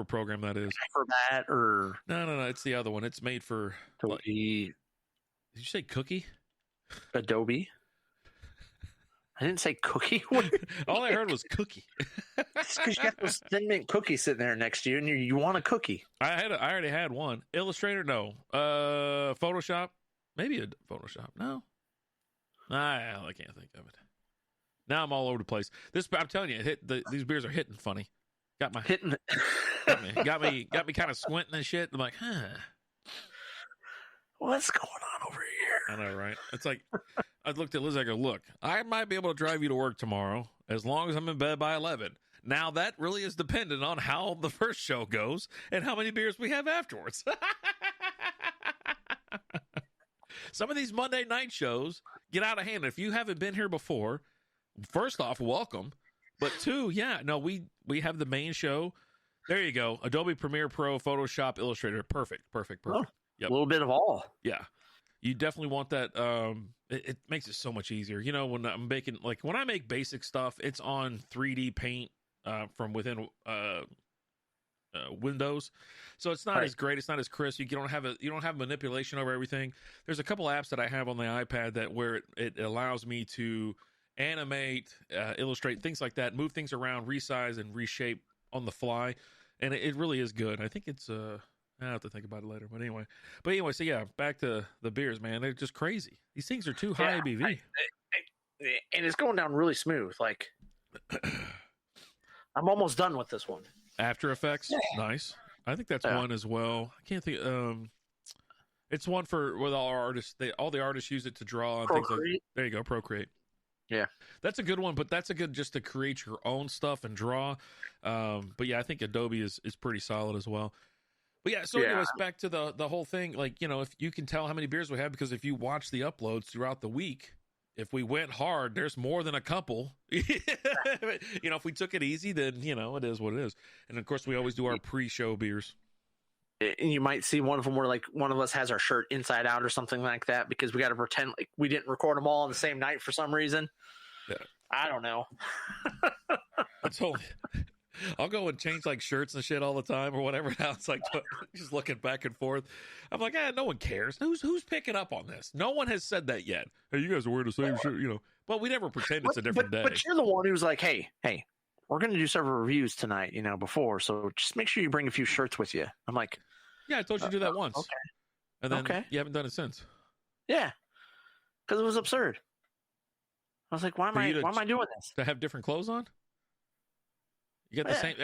Speaker 2: program that is.
Speaker 3: Acrobat or
Speaker 2: No. It's the other one. It's made for.
Speaker 3: Adobe.
Speaker 2: Did you say Cookie?
Speaker 3: Adobe. I didn't say cookie.
Speaker 2: All I heard was Cookie.
Speaker 3: It's because you got those Thin Mint cookies sitting there next to you, and you want a cookie.
Speaker 2: I already had one. Illustrator, no. Photoshop, maybe a Photoshop. No, I can't think of it. Now I'm all over the place. I'm telling you, these beers are hitting funny. Got me got me kind of squinting and shit. I'm like,
Speaker 3: What's going on over here?
Speaker 2: I know, right? It's like I looked at Liz. I go, look, I might be able to drive you to work tomorrow as long as I'm in bed by 11. Now that really is dependent on how the first show goes and how many beers we have afterwards. Some of these Monday night shows get out of hand. If you haven't been here before, first off, welcome. But two, we have the main show. There you go. Adobe Premiere Pro, Photoshop, Illustrator. Perfect.
Speaker 3: Oh,
Speaker 2: Yep.
Speaker 3: A little bit of all.
Speaker 2: Yeah. You definitely want that. It makes it so much easier. You know, when I'm making, like when I make basic stuff, it's on 3D paint from within Windows. So it's not as great. It's not as crisp. You don't have manipulation over everything. There's a couple apps that I have on the iPad that where it allows me to animate, illustrate, things like that, move things around, resize and reshape on the fly. And it really is good. I think it's I have to think about it later. But anyway, so yeah, back to the beers, man. They're just crazy. These things are too high ABV.
Speaker 3: And it's going down really smooth. Like, I'm almost done with this one.
Speaker 2: After Effects, nice. I think that's one as well. I can't think. It's one with all our artists. All the artists use it to draw and things like. There you go, Procreate.
Speaker 3: Yeah,
Speaker 2: that's a good one. But that's a good just to create your own stuff and draw. But yeah, I think Adobe is pretty solid as well. But yeah, so anyways, back to the whole thing. Like, you know, if you can tell how many beers we have, because if you watch the uploads throughout the week, if we went hard, there's more than a couple. You know, if we took it easy, then, you know, it is what it is. And of course, we always do our pre-show beers.
Speaker 3: And you might see one of them where, like, one of us has our shirt inside out or something like that because we got to pretend like we didn't record them all on the same night for some reason.
Speaker 2: Yeah.
Speaker 3: I don't know.
Speaker 2: I'll go and change like shirts and shit all the time or whatever. Now it's like just looking back and forth. I'm like, no one cares. Who's picking up on this? No one has said that yet. Hey, you guys are wearing the same shirt, you know. But we never pretend it's a different day.
Speaker 3: But you're the one who's like, hey, we're going to do several reviews tonight, you know, before. So just make sure you bring a few shirts with you. I'm like,
Speaker 2: yeah, I told you to do that once.
Speaker 3: Okay.
Speaker 2: And then you haven't done it since.
Speaker 3: Yeah. Because it was absurd. I was like, why am I doing this?
Speaker 2: To have different clothes on? You got the same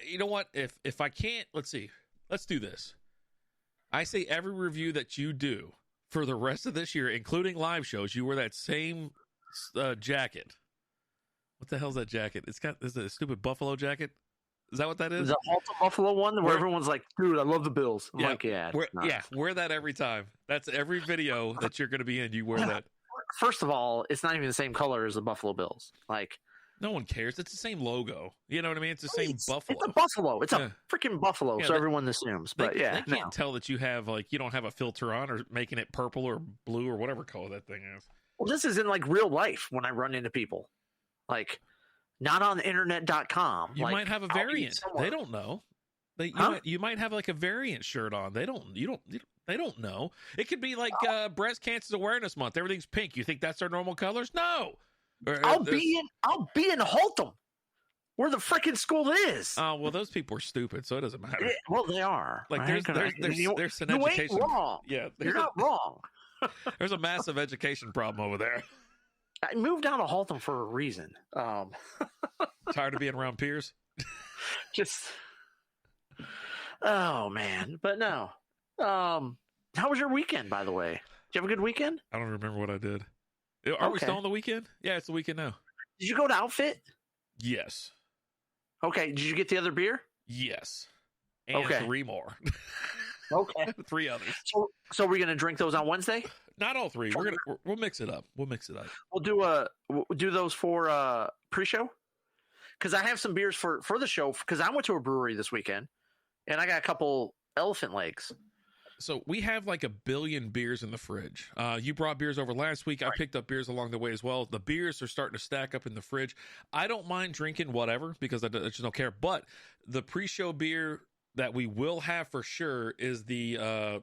Speaker 2: you know what? If I can't, let's see. Let's do this. I say every review that you do for the rest of this year, including live shows, you wear that same jacket. What the hell's that jacket? Is it a stupid buffalo jacket? Is that what that is?
Speaker 3: The Alta Buffalo one where everyone's like, dude, I love the Bills. I'm like,
Speaker 2: wear that every time. That's every video that you're going to be in. You wear that.
Speaker 3: First of all, it's not even the same color as the Buffalo Bills. Like,
Speaker 2: no one cares. It's the same logo. You know what I mean? It's the same buffalo.
Speaker 3: It's a buffalo. It's a freaking buffalo. So everyone assumes. But
Speaker 2: they can't tell that you don't have a filter on or making it purple or blue or whatever color that thing is.
Speaker 3: Well, this is in like real life when I run into people. Like, not on internet.com.
Speaker 2: You might have a variant. They don't know. You might have like a variant shirt on. They don't know. It could be like Breast Cancer Awareness Month. Everything's pink. You think that's our normal colors? No.
Speaker 3: I'll be in Haltom, where the freaking school is.
Speaker 2: Oh well, those people are stupid, so it doesn't matter.
Speaker 3: Well, they are.
Speaker 2: Like there's an education.
Speaker 3: Ain't wrong.
Speaker 2: Yeah,
Speaker 3: you're not wrong.
Speaker 2: There's a massive education problem over there.
Speaker 3: I moved down to Haltom for a reason.
Speaker 2: Tired of being around peers.
Speaker 3: Oh man, but no. How was your weekend, by the way? Did you have a good weekend?
Speaker 2: I don't remember what I did. Are we still on the weekend? Yeah, it's the weekend now.
Speaker 3: Did you go to Outfit?
Speaker 2: Yes.
Speaker 3: Okay. Did you get the other beer?
Speaker 2: Yes. And 3 more.
Speaker 3: Okay.
Speaker 2: 3 others.
Speaker 3: So we're gonna drink those on Wednesday?
Speaker 2: Not all 3. We'll mix it up. We'll
Speaker 3: Do those for pre-show. Because I have some beers for the show. Because I went to a brewery this weekend, and I got a couple elephant legs.
Speaker 2: So we have like 1 billion beers in the fridge. You brought beers over last week. I picked up beers along the way as well. The beers are starting to stack up in the fridge. I don't mind drinking whatever because I just don't care. But the pre-show beer that we will have for sure is the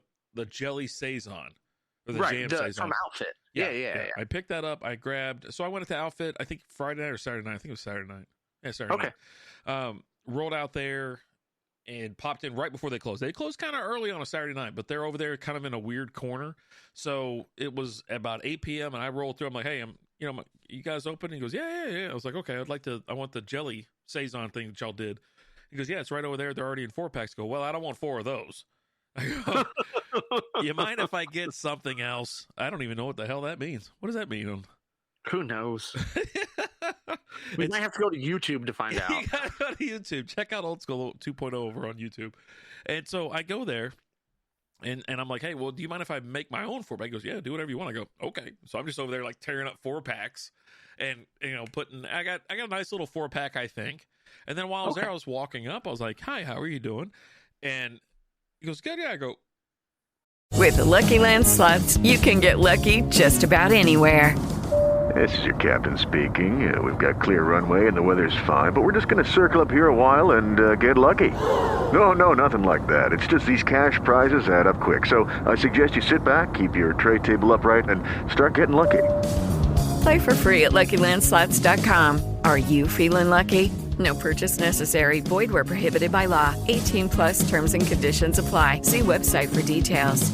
Speaker 2: Jelly Saison. Or the Jam Saison.
Speaker 3: From Outfit. Yeah.
Speaker 2: I picked that up. I grabbed. So I went to Outfit, I think Friday night or Saturday night. I think it was Saturday night. Yeah, Saturday night. Rolled out there and popped in right before they closed. They closed kind of early on a Saturday night, but they're over there kind of in a weird corner. So it was about 8 p.m. and I rolled through. I'm like, hey, you guys open? He goes, yeah. I was like, okay, I want the Jelly Saison thing that y'all did. He goes, yeah, it's right over there. They're already in 4-packs. I go, well, I don't want 4 of those. I go, you mind if I get something else? I don't even know what the hell that means. What does that mean?
Speaker 3: Who knows? We might have to go to YouTube to find out.
Speaker 2: You gotta go to YouTube. Check out Old School 2.0 over on YouTube. And so I go there, and I'm like, hey, well, do you mind if I make my own 4-pack? He goes, yeah, do whatever you want. I go, okay. So I'm just over there like tearing up 4-packs, and putting. I got a nice little 4-pack, I think. And then while I was there, I was walking up. I was like, hi, how are you doing? And he goes, good. Yeah. I go,
Speaker 6: with the Lucky Land Slots, you can get lucky just about anywhere.
Speaker 7: This is your captain speaking. We've got clear runway and the weather's fine, but we're just going to circle up here a while and get lucky. No, nothing like that. It's just these cash prizes add up quick. So I suggest you sit back, keep your tray table upright, and start getting lucky.
Speaker 6: Play for free at LuckyLandSlots.com. Are you feeling lucky? No purchase necessary. Void where prohibited by law. 18+ terms and conditions apply. See website for details.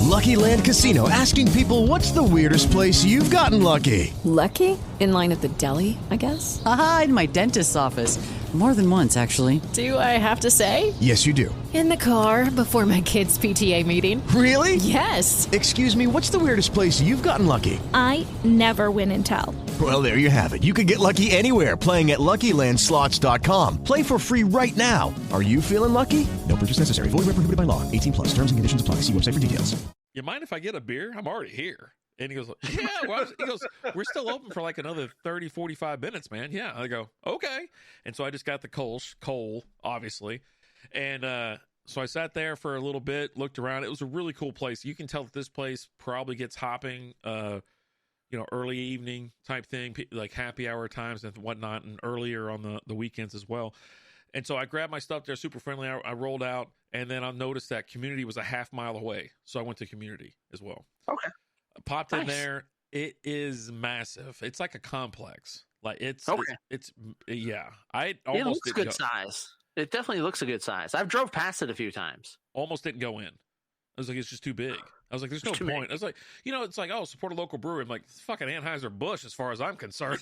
Speaker 8: Lucky Land Casino, asking people, what's the weirdest place you've gotten lucky?
Speaker 9: Lucky? In line at the deli, I guess?
Speaker 10: Aha, in my dentist's office. More than once, actually.
Speaker 9: Do I have to say?
Speaker 8: Yes, you do.
Speaker 9: In the car before my kids' PTA meeting.
Speaker 8: Really?
Speaker 9: Yes.
Speaker 8: Excuse me, what's the weirdest place you've gotten lucky?
Speaker 11: I never win and tell.
Speaker 8: Well, there you have it. You can get lucky anywhere, playing at LuckyLandSlots.com. Play for free right now. Are you feeling lucky? No purchase necessary. Void where prohibited by law. 18+. Terms and conditions apply. See website for details.
Speaker 2: you mind if I get a beer? I'm already here. And he goes, yeah. Well, he goes, we're still open for like another 30, 45 minutes, man. Yeah. I go, okay. And so I just got the Cole, obviously. And so I sat there for a little bit, looked around. It was a really cool place. You can tell that this place probably gets hopping, early evening type thing, like happy hour times and whatnot, and earlier on the weekends as well. And so I grabbed my stuff there, super friendly. I rolled out, and then I noticed that Community was a half mile away. So I went to Community as well.
Speaker 3: Okay.
Speaker 2: Popped in there. It is massive. It's like a complex. Like it's yeah. I almost
Speaker 3: it looks good size. It definitely looks a good size. I've drove past it a few times.
Speaker 2: Almost didn't go in. I was like, it's just too big. I was like, there's no point. I was like, it's like, oh, support a local brewery. I'm like, it's fucking Anheuser-Busch as far as I'm concerned.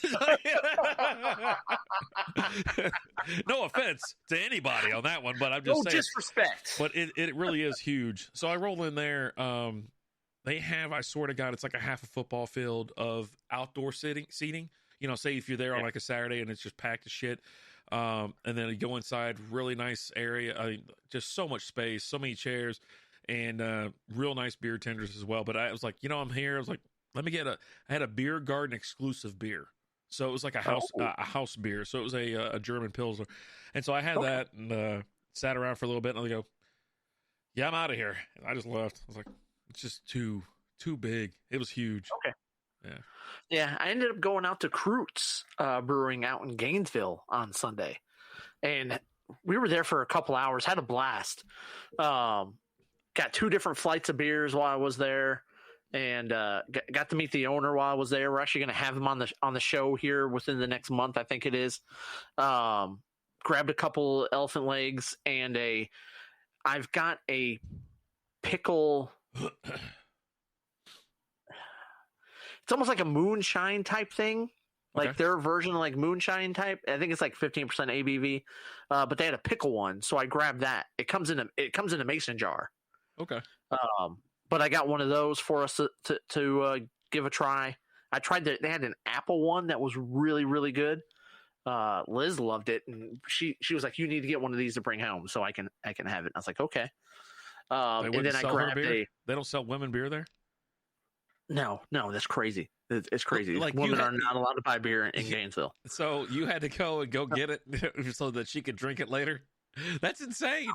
Speaker 2: No offense to anybody on that one, but I'm just saying.
Speaker 3: No disrespect.
Speaker 2: But it really is huge. So I roll in there. They have, I swear to God, it's like a half a football field of outdoor seating. Say if you're there on like a Saturday and it's just packed as shit. And then you go inside, really nice area. I mean, just so much space, so many chairs, and real nice beer tenders as well. But I was like, I'm here. I was like, let me I had a beer garden exclusive beer. So it was like a house beer. So it was a German Pilsner. And so I had that and sat around for a little bit, and I go, yeah, I'm out of here. And I just left. I was like, it's just too big. It was huge.
Speaker 3: Okay.
Speaker 2: Yeah.
Speaker 3: Yeah, I ended up going out to Kreutz Brewing out in Gainesville on Sunday. And we were there for a couple hours, had a blast. Got 2 different flights of beers while I was there, and got to meet the owner while I was there. We're actually going to have him on the show here within the next month, I think it is. Grabbed a couple elephant legs and I've got a pickle. It's almost like a moonshine type thing, like their version of like moonshine type. I think it's like 15% ABV, but they had a pickle one, so I grabbed that. It comes in a mason jar.
Speaker 2: Okay.
Speaker 3: But I got one of those for us to give a try. I tried they had an apple one that was really, really good. Liz loved it, and she was like, "You need to get one of these to bring home so I can have it." And I was like, "Okay."
Speaker 2: They
Speaker 3: And
Speaker 2: wouldn't
Speaker 3: then I
Speaker 2: sell her
Speaker 3: grabbed
Speaker 2: beer? They don't sell women beer there?
Speaker 3: No, that's crazy. It's crazy.
Speaker 2: Like,
Speaker 3: Women are not allowed to buy beer in Gainesville.
Speaker 2: So you had to go get it so that she could drink it later? That's insane.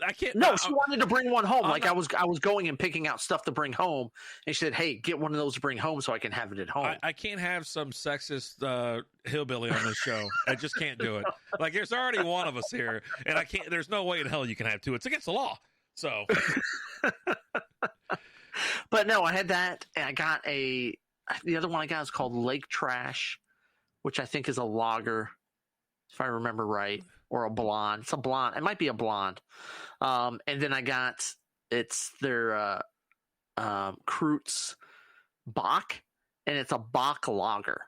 Speaker 2: I can't.
Speaker 3: No, she wanted to bring one home. I was going and picking out stuff to bring home, and she said, "Hey, get one of those to bring home so I can have it at home."
Speaker 2: I can't have some sexist hillbilly on this show. I just can't do it. Like, there's already one of us here, and I can't. There's no way in hell you can have two. It's against the law. So.
Speaker 3: But no, I had that, and I got the other one I got is called Lake Trash, which I think is a lager, if I remember right, or a blonde. It's a blonde. It might be a blonde. And then I got, it's their Kreutz Bach, and it's a Bach lager.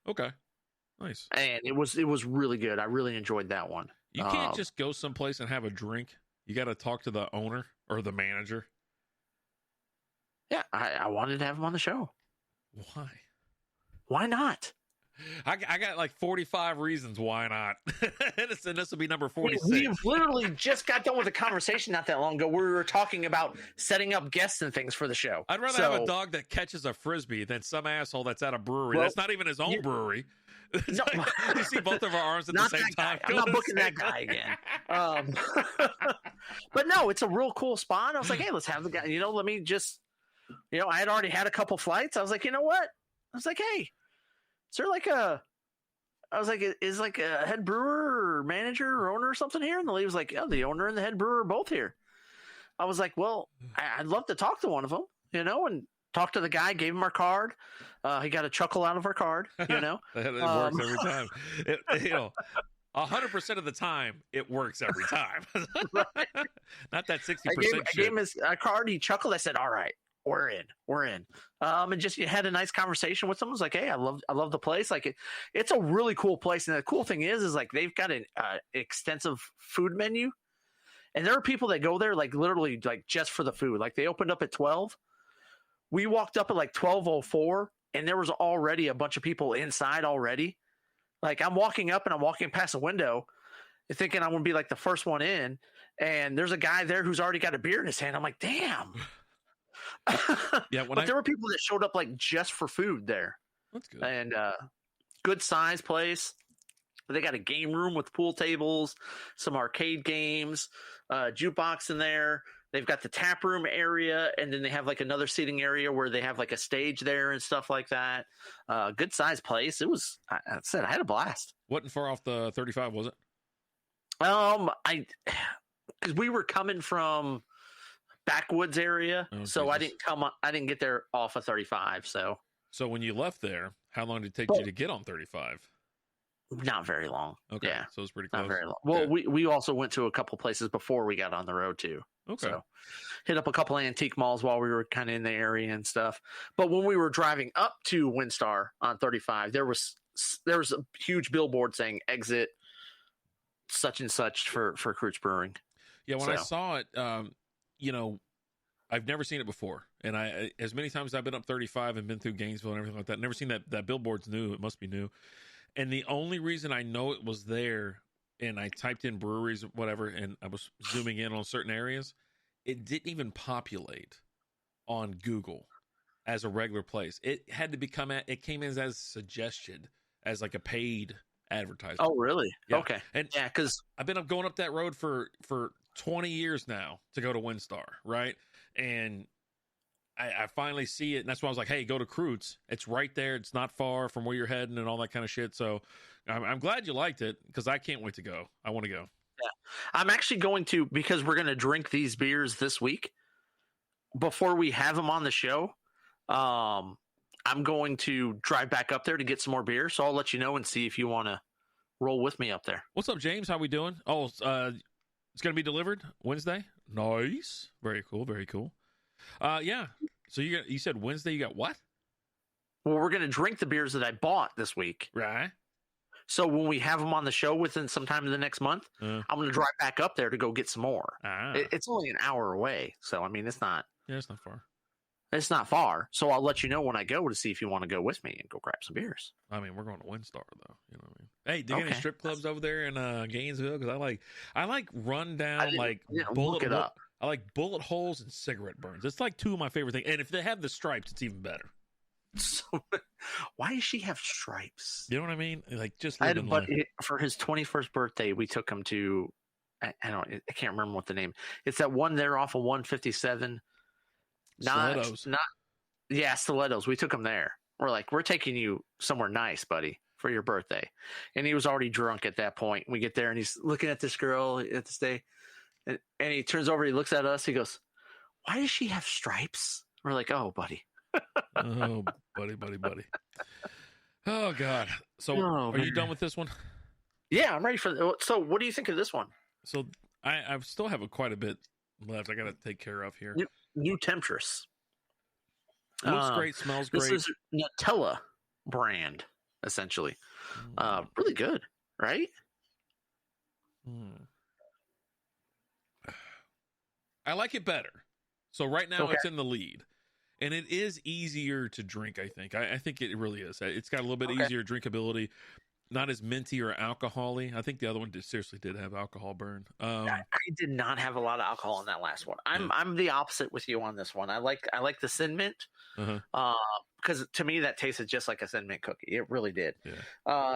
Speaker 2: Okay. Nice.
Speaker 3: And it was really good. I really enjoyed that one.
Speaker 2: You can't just go someplace and have a drink. You got to talk to the owner or the manager.
Speaker 3: Yeah, I wanted to have him on the show.
Speaker 2: Why?
Speaker 3: Why not?
Speaker 2: I got like 45 reasons why not. And this will be number 46.
Speaker 3: We've literally just got done with a conversation not that long ago where we were talking about setting up guests and things for the show.
Speaker 2: I'd rather have a dog that catches a Frisbee than some asshole that's at a brewery. That's not even his own brewery.
Speaker 3: No,
Speaker 2: you see both of our arms at the same time.
Speaker 3: I'm not booking that guy again. But no, it's a real cool spot. I was like, hey, let's have the guy. Let me just, I had already had a couple flights. I was like, you know what? I was like, hey, is there is like a head brewer or manager or owner or something here? And the lady was like, yeah, the owner and the head brewer are both here. I was like, well, I'd love to talk to one of them, and talk to the guy, gave him our card. He got a chuckle out of our card,
Speaker 2: It works every time. 100% of the time, it works every time. Not that 60%.
Speaker 3: I gave him his card. He chuckled. I said, all right, we're in. And just had a nice conversation with him. I was like, hey, I love the place. Like, it's a really cool place. And the cool thing is like they've got an extensive food menu. And there are people that go there like literally like just for the food. Like, they opened up at 12. We walked up at like 12:04, and there was already a bunch of people inside already. Like, I'm walking up and I'm walking past a window thinking I'm going to be like the first one in. And there's a guy there who's already got a beer in his hand. I'm like, damn.
Speaker 2: Yeah,
Speaker 3: but there were people that showed up like just for food there.
Speaker 2: That's good.
Speaker 3: And good size place. They got a game room with pool tables, some arcade games, jukebox in there. They've got the tap room area, and then they have like another seating area where they have like a stage there and stuff like that. Good size place. It was. I said I had a blast.
Speaker 2: Wasn't far off the 35, was it?
Speaker 3: Because we were coming from backwoods area, so Jesus. I didn't get there off of 35. So
Speaker 2: when you left there, how long did it take you to get on 35?
Speaker 3: Not very long.
Speaker 2: Okay,
Speaker 3: yeah,
Speaker 2: so it's pretty close.
Speaker 3: Not very long. Well, we also went to a couple places before we got on the road too.
Speaker 2: Okay. So
Speaker 3: hit up a couple antique malls while we were kind of in the area and stuff. But when we were driving up to WinStar on 35, there was a huge billboard saying exit such and such for Kreutz Brewing.
Speaker 2: Yeah, when I saw it, I've never seen it before. And I as many times as I've been up 35 and been through Gainesville and everything like that, never seen that billboard's new. It must be new. And the only reason I know it was there, and I typed in breweries, whatever, and I was zooming in on certain areas, it didn't even populate on Google as a regular place. It had to it came in as suggested, as like a paid advertisement.
Speaker 3: Oh, really?
Speaker 2: Yeah.
Speaker 3: Okay.
Speaker 2: And
Speaker 3: yeah, because
Speaker 2: I've been going up that road for 20 years now to go to WinStar, right? And I finally see it, and that's why I was like, hey, go to Kreutz. It's right there. It's not far from where you're heading and all that kind of shit. So I'm glad you liked it, because I can't wait to go. I want to go.
Speaker 3: Yeah. I'm actually going to, because we're going to drink these beers this week before we have them on the show. I'm going to drive back up there to get some more beer. So I'll let you know and see if you want to roll with me up there.
Speaker 2: What's up, James? How we doing? Oh, it's going to be delivered Wednesday. Nice. Very cool. Very cool. Yeah. So you said Wednesday you got what?
Speaker 3: Well, we're going to drink the beers that I bought this week.
Speaker 2: Right.
Speaker 3: So when we have them on the show within sometime in the next month, I'm going to drive back up there to go get some more. It's only an hour away. So, I mean, it's not.
Speaker 2: Yeah, it's not far.
Speaker 3: It's not far. So I'll let you know when I go to see if you want to go with me and go grab some beers.
Speaker 2: I mean, we're going to WinStar, though. You know what I mean? Hey, do you get any strip clubs over there in Gainesville? Because I like rundown, bullet.
Speaker 3: Look it up.
Speaker 2: I like bullet holes and cigarette burns. It's like two of my favorite things. And if they have the stripes, it's even better.
Speaker 3: So, why does she have stripes?
Speaker 2: You know what I mean? Like just
Speaker 3: I had a
Speaker 2: living life.
Speaker 3: buddy for his 21st birthday. We took him to, I can't remember what the name. It's that one there off of 157.
Speaker 2: Stilettos.
Speaker 3: Stilettos. We took him there. We're like, we're taking you somewhere nice, buddy, for your birthday. And he was already drunk at that point. We get there and he's looking at this girl at this day, and he turns over. He looks at us. He goes, "Why does she have stripes?" We're like, "Oh, buddy."
Speaker 2: Oh, buddy. Oh, God. So are you done with this one?
Speaker 3: Yeah, I'm ready for. So, what do you think of this one?
Speaker 2: So I still have quite a bit left. I got to take care of here.
Speaker 3: NuTemptress.
Speaker 2: Looks great, smells great.
Speaker 3: This is Nutella brand, essentially. Really good, right?
Speaker 2: I like it better. So right now it's in the lead. And it is easier to drink, I think. I think it really is. It's got a little bit easier drinkability. Not as minty or alcohol-y. I think the other one seriously did have alcohol burn.
Speaker 3: I did not have a lot of alcohol in that last one. I'm the opposite with you on this one. I like the Sin Mint because to me that tasted just like a Sin Mint cookie. It really did. Yeah.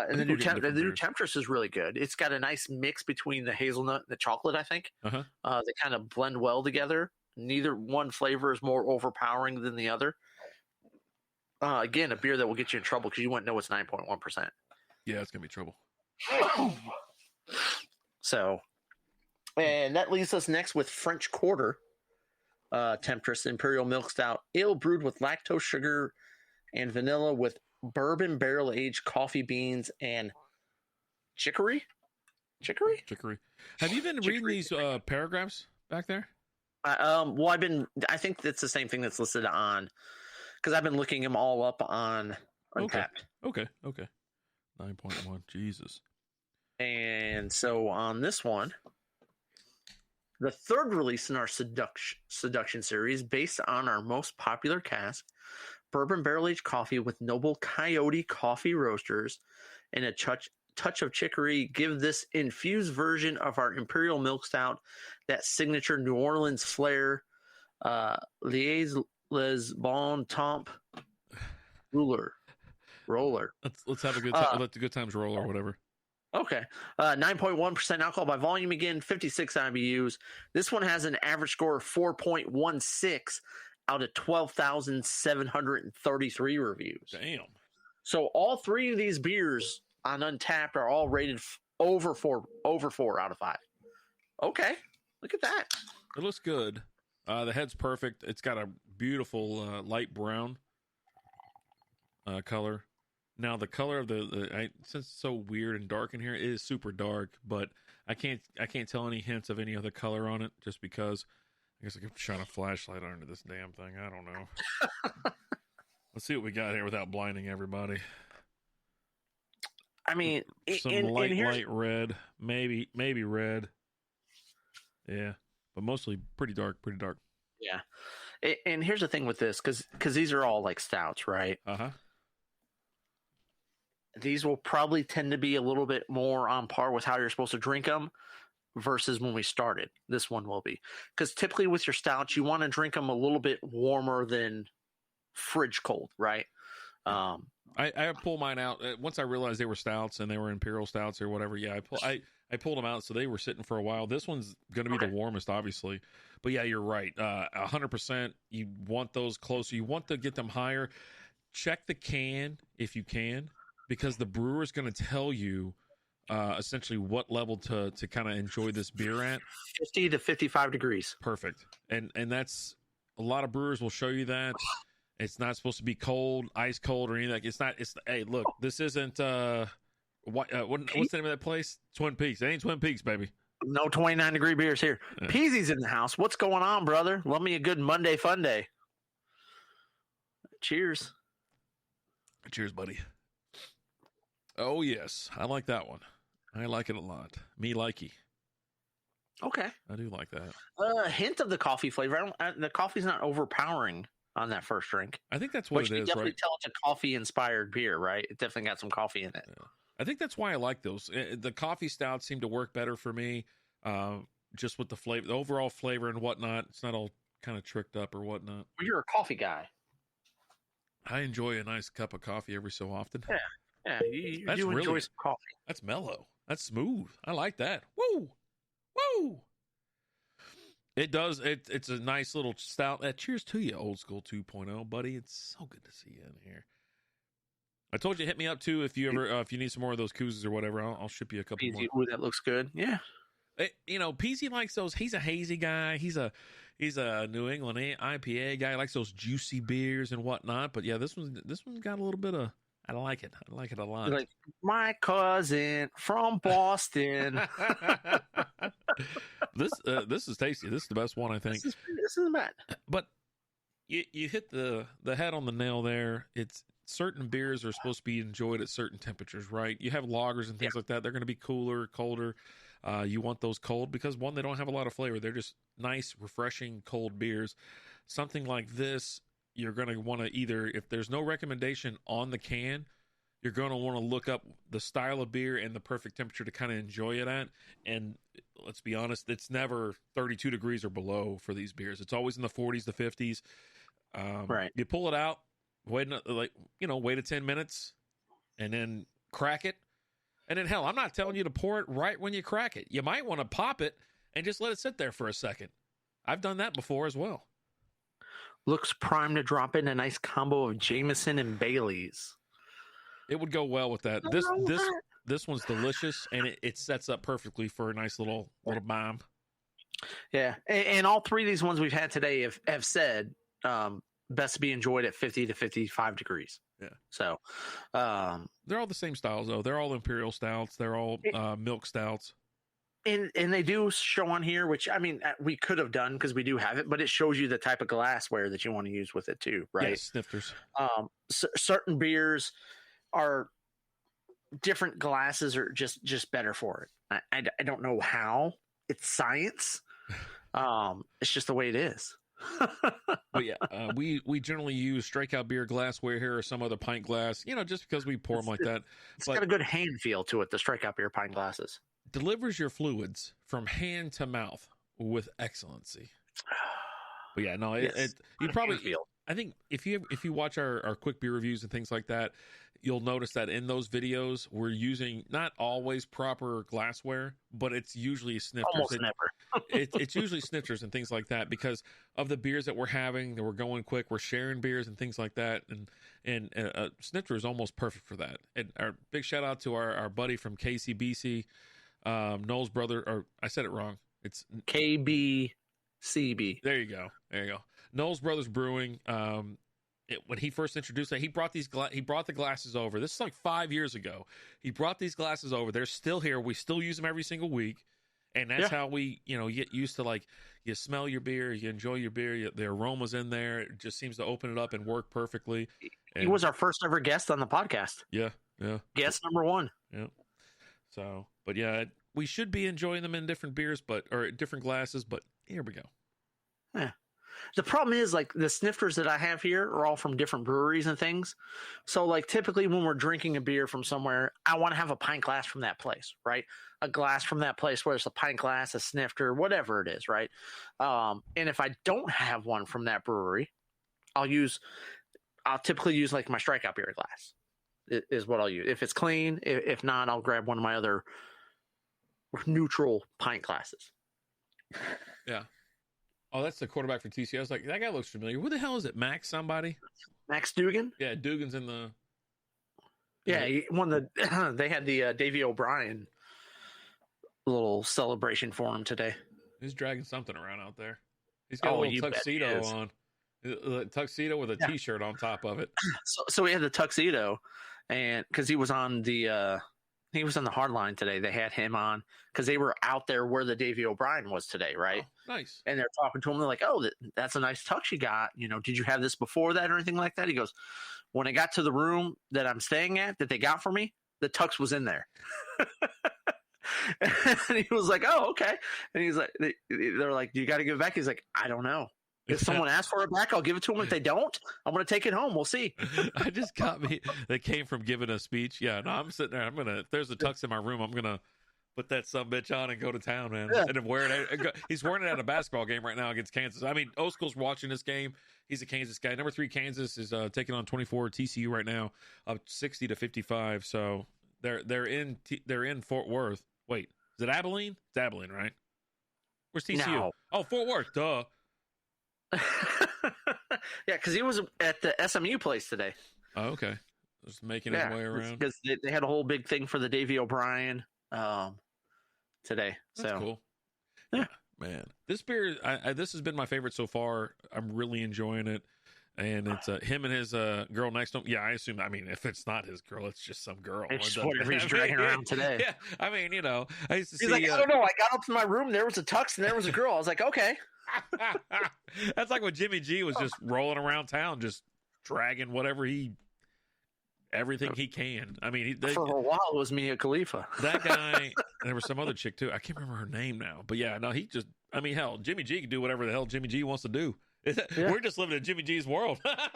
Speaker 3: And the NuTemptress is really good. It's got a nice mix between the hazelnut and the chocolate. I think they kind of blend well together. Neither one flavor is more overpowering than the other. Again, a beer that will get you in trouble because you wouldn't know it's 9.1%.
Speaker 2: Yeah, it's going to be trouble.
Speaker 3: So, and that leaves us next with French Quarter Temptress Imperial Milk Stout, ale brewed with lactose, sugar, and vanilla with bourbon barrel-aged coffee beans and chicory? Chicory?
Speaker 2: Have you been reading these paragraphs back there?
Speaker 3: Well, I think that's the same thing that's listed on, because I've been looking them all up on Untappd.
Speaker 2: Okay. 9.1. Jesus.
Speaker 3: And so on this one, the third release in our seduction series, based on our most popular cask, bourbon barrel-aged coffee with Noble Coyote coffee roasters and a touch of chicory, give this infused version of our Imperial Milk Stout that signature New Orleans flair. Les bon temps roller.
Speaker 2: Let's have a good time. Let the good times roll or whatever.
Speaker 3: Okay. 9.1% alcohol by volume again, 56 IBUs. This one has an average score of 4.16 out of 12,733 reviews.
Speaker 2: Damn.
Speaker 3: So all three of these beers on Untappd are all rated over 4 out of 5. Okay. Look at that.
Speaker 2: It looks good. The head's perfect. It's got a beautiful light brown color. Now the color of since it's so weird and dark in here, it is super dark, but I can't tell any hints of any other color on it just because I guess I could shine a flashlight under this damn thing. I don't know. Let's see what we got here without blinding everybody.
Speaker 3: I mean,
Speaker 2: some light red, maybe red. Yeah, but mostly pretty dark.
Speaker 3: Yeah. And here's the thing with this, because these are all like stouts, right? These will probably tend to be a little bit more on par with how you're supposed to drink them versus when we started. This one will be. Because typically with your stouts, you want to drink them a little bit warmer than fridge cold, right?
Speaker 2: I pulled mine out once I realized they were stouts and they were Imperial stouts or whatever. Yeah, I pulled them out, so they were sitting for a while. This one's going to be the warmest, obviously. But yeah, you're right. 100%. You want those closer. You want to get them higher. Check the can if you can, because the brewer is going to tell you essentially what level to kind of enjoy this beer at.
Speaker 3: 50 to 55 degrees.
Speaker 2: Perfect. And that's a lot of brewers will show you that. It's not supposed to be cold, ice cold, or anything. Hey, look, this isn't what's the name of that place? Twin Peaks. It ain't Twin Peaks, baby.
Speaker 3: No 29-degree beers here. Yeah. Peasy's in the house. What's going on, brother? Love me a good Monday fun day. Cheers.
Speaker 2: Cheers, buddy. Oh, yes. I like that one. I like it a lot. Me likey.
Speaker 3: Okay.
Speaker 2: I do like that.
Speaker 3: A hint of the coffee flavor. The coffee's not overpowering on that first drink.
Speaker 2: I think that's what it is, right? You
Speaker 3: definitely tell it's a coffee-inspired beer, right? It definitely got some coffee in it.
Speaker 2: Yeah. I think that's why I like those. The coffee stouts seem to work better for me. just with the flavor, the overall flavor and whatnot. It's not all kind of tricked up or whatnot.
Speaker 3: Well, you're a coffee guy.
Speaker 2: I enjoy a nice cup of coffee every so often.
Speaker 3: Yeah, you enjoy some coffee.
Speaker 2: That's mellow. That's smooth. I like that. Woo! It does. It's a nice little stout. Cheers to you, Old School 2.0, buddy. It's so good to see you in here. I told you, hit me up too if you ever if you need some more of those koozies or whatever. I'll ship you a couple more.
Speaker 3: Ooh, that looks good. Yeah.
Speaker 2: PZ likes those. He's a hazy guy. He's a New England IPA guy. He likes those juicy beers and whatnot. But yeah, this one's got a little bit of. I like it. I like it a lot.
Speaker 3: Like my cousin from Boston.
Speaker 2: This is tasty. This is the best one, I think.
Speaker 3: This is bad.
Speaker 2: But you hit the head on the nail there. It's certain beers are supposed to be enjoyed at certain temperatures, right? You have lagers and things like that. They're going to be cooler, colder. You want those cold because, one, they don't have a lot of flavor. They're just nice, refreshing, cold beers. Something like this, you're going to want to either, if there's no recommendation on the can, you're going to want to look up the style of beer and the perfect temperature to kind of enjoy it at. And let's be honest, it's never 32 degrees or below for these beers. It's always in the 40s, the 50s.
Speaker 3: Right.
Speaker 2: You pull it out, wait 10 minutes, and then crack it. And then, hell, I'm not telling you to pour it right when you crack it. You might want to pop it and just let it sit there for a second. I've done that before as well.
Speaker 3: Looks primed to drop in a nice combo of Jameson and Bailey's.
Speaker 2: It would go well with that. This one's delicious, and it sets up perfectly for a nice little bomb.
Speaker 3: Yeah, and all three of these ones we've had today have said best to be enjoyed at 50 to 55 degrees.
Speaker 2: Yeah.
Speaker 3: So
Speaker 2: they're all the same styles, though. They're all Imperial Stouts. They're all milk stouts.
Speaker 3: And they do show on here, which, I mean, we could have done because we do have it, but it shows you the type of glassware that you want to use with it too, right?
Speaker 2: Yes, snifters.
Speaker 3: Certain beers are different glasses are just better for it. I don't know how. It's science. It's just the way it is.
Speaker 2: But yeah, we generally use Strikeout beer glassware here or some other pint glass, just because we pour them like that.
Speaker 3: It's got a good hand feel to it, the Strikeout beer pint glasses.
Speaker 2: Delivers your fluids from hand to mouth with excellency. But yeah, no,
Speaker 3: Yes.
Speaker 2: you probably feel. I think if you watch our quick beer reviews and things like that, you'll notice that in those videos we're using not always proper glassware, but it's usually snifters.
Speaker 3: Almost never.
Speaker 2: It's usually snifters and things like that because of the beers that we're having, that we're going quick, we're sharing beers and things like that, and snifter is almost perfect for that. And our big shout out to our buddy from KCBC, Noel's brother, or I said it wrong. It's
Speaker 3: KBCB.
Speaker 2: There you go. Noel's Brothers Brewing. When he first introduced that, he brought the glasses over. This is like 5 years ago. He brought these glasses over. They're still here. We still use them every single week, and that's how we, get used to, like, you smell your beer, you enjoy your beer, the aroma's in there. It just seems to open it up and work perfectly.
Speaker 3: He was our first ever guest on the podcast.
Speaker 2: Yeah.
Speaker 3: Guest number 1.
Speaker 2: Yeah. So, but yeah, we should be enjoying them in different beers, or different glasses. But here we go.
Speaker 3: Yeah. The problem is, like, the snifters that I have here are all from different breweries and things. So, like, typically when we're drinking a beer from somewhere, I want to have a pint glass from that place, right? A glass from that place, whether it's a pint glass, a snifter, whatever it is, right? And if I don't have one from that brewery, I'll typically use, like, my Strikeout beer glass is what I'll use. If it's clean, if not, I'll grab one of my other neutral pint glasses.
Speaker 2: Yeah. Oh, that's the quarterback for TCU. I was like, that guy looks familiar. Who the hell is it? Max somebody?
Speaker 3: Max Dugan?
Speaker 2: Yeah, Dugan's in the...
Speaker 3: Yeah, he won they had the Davey O'Brien little celebration for him today.
Speaker 2: He's dragging something around out there. He's got a little tuxedo on. A tuxedo with a T-shirt on top of it.
Speaker 3: So he had the tuxedo, and because he was on the hard line today. They had him on because they were out there where the Davey O'Brien was today, right?
Speaker 2: Oh, nice.
Speaker 3: And they're talking to him. They're like, "Oh, that's a nice tux you got. Did you have this before that or anything like that?" He goes, "When I got to the room that I'm staying at, that they got for me, the tux was in there." And he was like, "Oh, okay." And he's like, "They're like, do you got to give it back?" He's like, "I don't know. If someone asks for it back, I'll give it to them. If they don't, I'm going to take it home. We'll see."
Speaker 2: I just got me. That came from giving a speech. Yeah, no, I'm sitting there. If there's a tux in my room, I'm going to Put that sumbitch on and go to town, man.
Speaker 3: Yeah.
Speaker 2: And then wear it. He's wearing it at a basketball game right now against Kansas. I mean, Osco's watching this game. He's a Kansas guy. Number 3 Kansas is taking on 24 TCU right now, up 60-55. So they're in Fort Worth. Wait, is it Abilene? It's Abilene, right? Where's TCU?
Speaker 3: No.
Speaker 2: Oh, Fort Worth. Duh.
Speaker 3: Yeah, because he was at the SMU place today.
Speaker 2: Oh, okay. Just making his way around.
Speaker 3: Because they had a whole big thing for the Davy O'Brien today.
Speaker 2: That's
Speaker 3: so
Speaker 2: cool.
Speaker 3: Yeah.
Speaker 2: Man, this beer, this has been my favorite so far. I'm really enjoying it. And it's him and his girl next to him. Yeah, I assume. I mean, if it's not his girl, it's just some girl.
Speaker 3: It's just whatever he's dragging around today.
Speaker 2: Yeah, I mean, I used to
Speaker 3: He's
Speaker 2: see.
Speaker 3: like, I don't know. I got up to my room. There was a tux and there was a girl. I was like, okay.
Speaker 2: That's like when Jimmy G was just rolling around town, just dragging everything he can. I mean,
Speaker 3: for a while it was Mia Khalifa.
Speaker 2: That guy. There was some other chick too. I can't remember her name now, but yeah, no, he just. I mean, hell, Jimmy G can do whatever the hell Jimmy G wants to do. Yeah. We're just living in Jimmy G's world. I